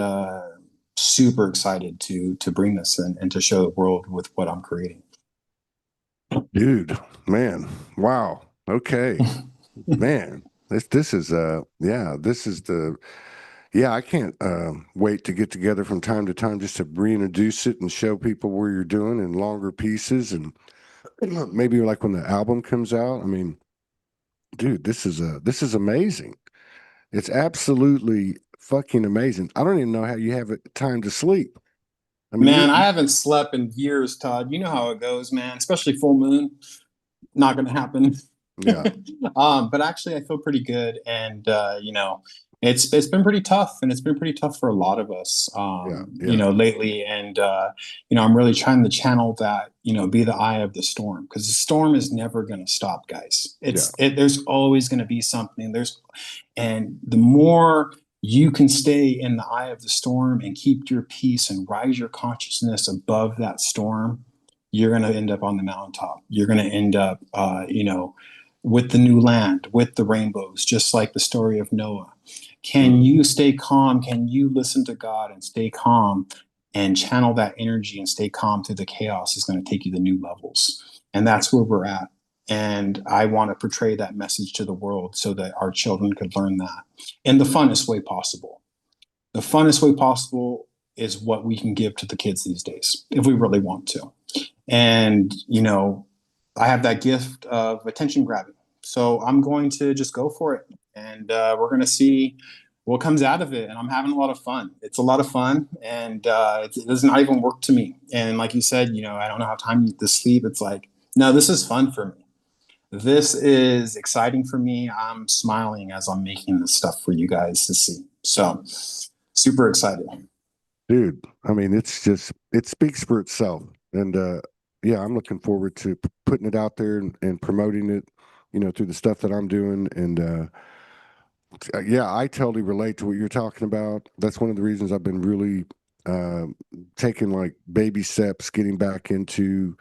super excited to bring this and to show the world with what I'm creating. Dude, man, wow. Okay. Man, this is I can't wait to get together from time to time just to reintroduce it and show people where you're doing in longer pieces, and maybe like when the album comes out. I mean, dude, this is amazing. It's absolutely fucking amazing. I don't even know how you have time to sleep. I mean, Man, I haven't slept in years, Todd. You know how it goes, man, especially full moon. Not going to happen. yeah, But actually, I feel pretty good. And, it's been pretty tough, and it's been pretty tough for a lot of us, lately. And, I'm really trying to channel that, be the eye of the storm, because the storm is never going to stop, guys. There's always going to be something. And the more you can stay in the eye of the storm and keep your peace and rise your consciousness above that storm, you're going to end up on the mountaintop. You're going to end up, with the new land, with the rainbows, just like the story of Noah. Can you stay calm? Can you listen to God and stay calm and channel that energy and stay calm through the chaos? Is going to take you to new levels. And that's where we're at. And I want to portray that message to the world so that our children could learn that in the funnest way possible. The funnest way possible is what we can give to the kids these days, if we really want to. And, I have that gift of attention grabbing. So I'm going to just go for it. And we're going to see what comes out of it. And I'm having a lot of fun. It's a lot of fun. And it does not even work to me. And like you said, I don't know how time to sleep. It's like, no, this is fun for me. This is exciting for me. I'm smiling as I'm making this stuff for you guys to see. So super excited. dude. I mean, it speaks for itself. And I'm looking forward to putting it out there and promoting it, through the stuff that I'm doing. And I totally relate to what you're talking about. That's one of the reasons I've been really taking like baby steps, getting back into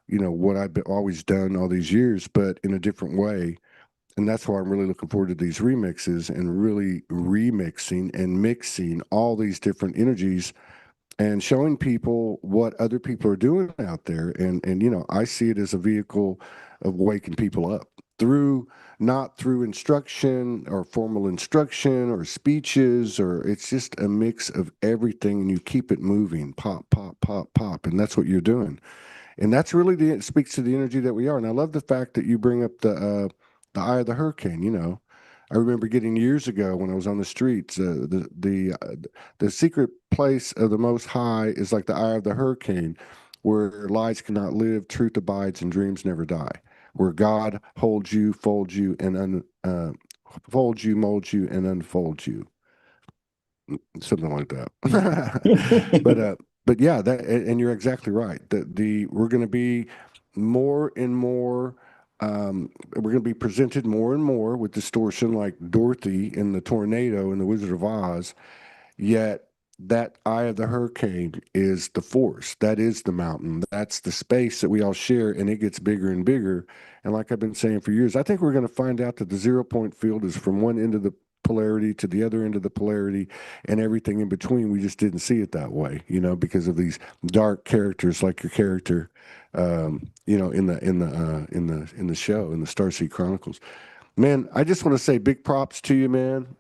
what I've always done all these years, but in a different way. And that's why I'm really looking forward to these remixes and really remixing and mixing all these different energies and showing people what other people are doing out there. And I see it as a vehicle of waking people up not through instruction or formal instruction or speeches, or it's just a mix of everything, and you keep it moving, pop, pop, pop, pop. And that's what you're doing. And that's really it speaks to the energy that we are. And I love the fact that you bring up the eye of the hurricane. I remember getting years ago when I was on the streets, the secret place of the Most High is like the eye of the hurricane, where lies cannot live, truth abides, and dreams never die. Where God holds you, folds you, and folds you, molds you, and unfolds you. Something like that. But yeah, and you're exactly right. We're going to be more and more. We're going to be presented more and more with distortion, like Dorothy in the tornado in the Wizard of Oz. Yet that eye of the hurricane is the force. That is the mountain. That's the space that we all share, and it gets bigger and bigger. And like I've been saying for years, I think we're going to find out that the 0-point field is from one end of the polarity to the other end of the polarity, and everything in between. We just didn't see it that way, because of these dark characters like your character, in the show, in the Starseed Chronicles. Man, I just want to say big props to you, man.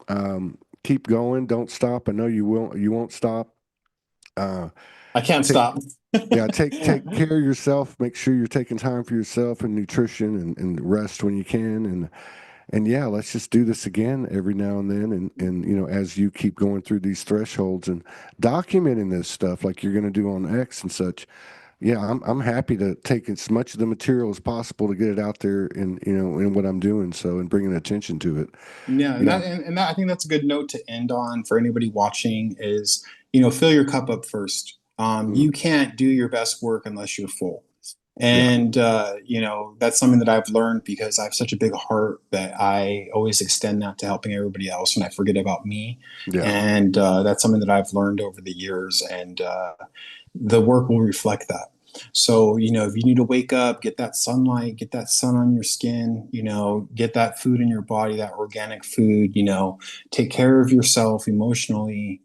Keep going. Don't stop. I know you will. You won't stop. Uh, I can't take, stop. yeah, take care of yourself. Make sure you're taking time for yourself and nutrition and rest when you can. And yeah, let's just do this again every now and then. And you know, as you keep going through these thresholds and documenting this stuff like you're going to do on X and such. Yeah, I'm happy to take as much of the material as possible to get it out there in in what I'm doing. So and bringing attention to it. Yeah, and Yeah. that I think that's a good note to end on for anybody watching is, fill your cup up first. Mm, You can't do your best work unless you're full. yeah. And that's something that I've learned because I have such a big heart that I always extend that to helping everybody else and I forget about me. Yeah. And that's something that I've learned over the years, and the work will reflect that. So, if you need to wake up, get that sunlight, get that sun on your skin, get that food in your body, that organic food, take care of yourself emotionally,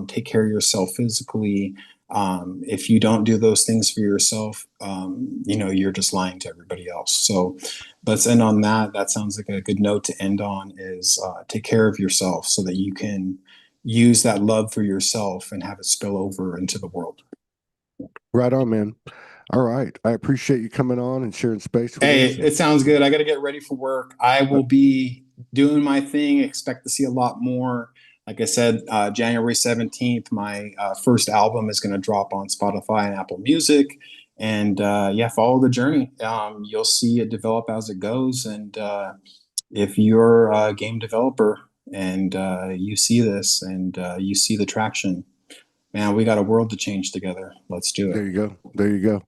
take care of yourself physically. If you don't do those things for yourself, you're just lying to everybody else. So let's end on that. That sounds like a good note to end on is take care of yourself so that you can use that love for yourself and have it spill over into the world. Right on, man. All right. I appreciate you coming on and sharing space with Hey, us. it sounds good. I got to get ready for work. I will be doing my thing. Expect to see a lot more. Like I said, January 17th, my first album is going to drop on Spotify and Apple Music. And yeah, follow the journey. You'll see it develop as it goes. And if you're a game developer and you see this and you see the traction, man, we got a world to change together. Let's do There it. you go. There you go.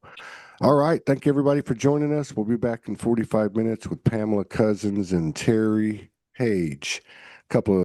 All right. Thank you, everybody, for joining us. We'll be back in 45 minutes with Pamela Cousins and Terry Page. A couple of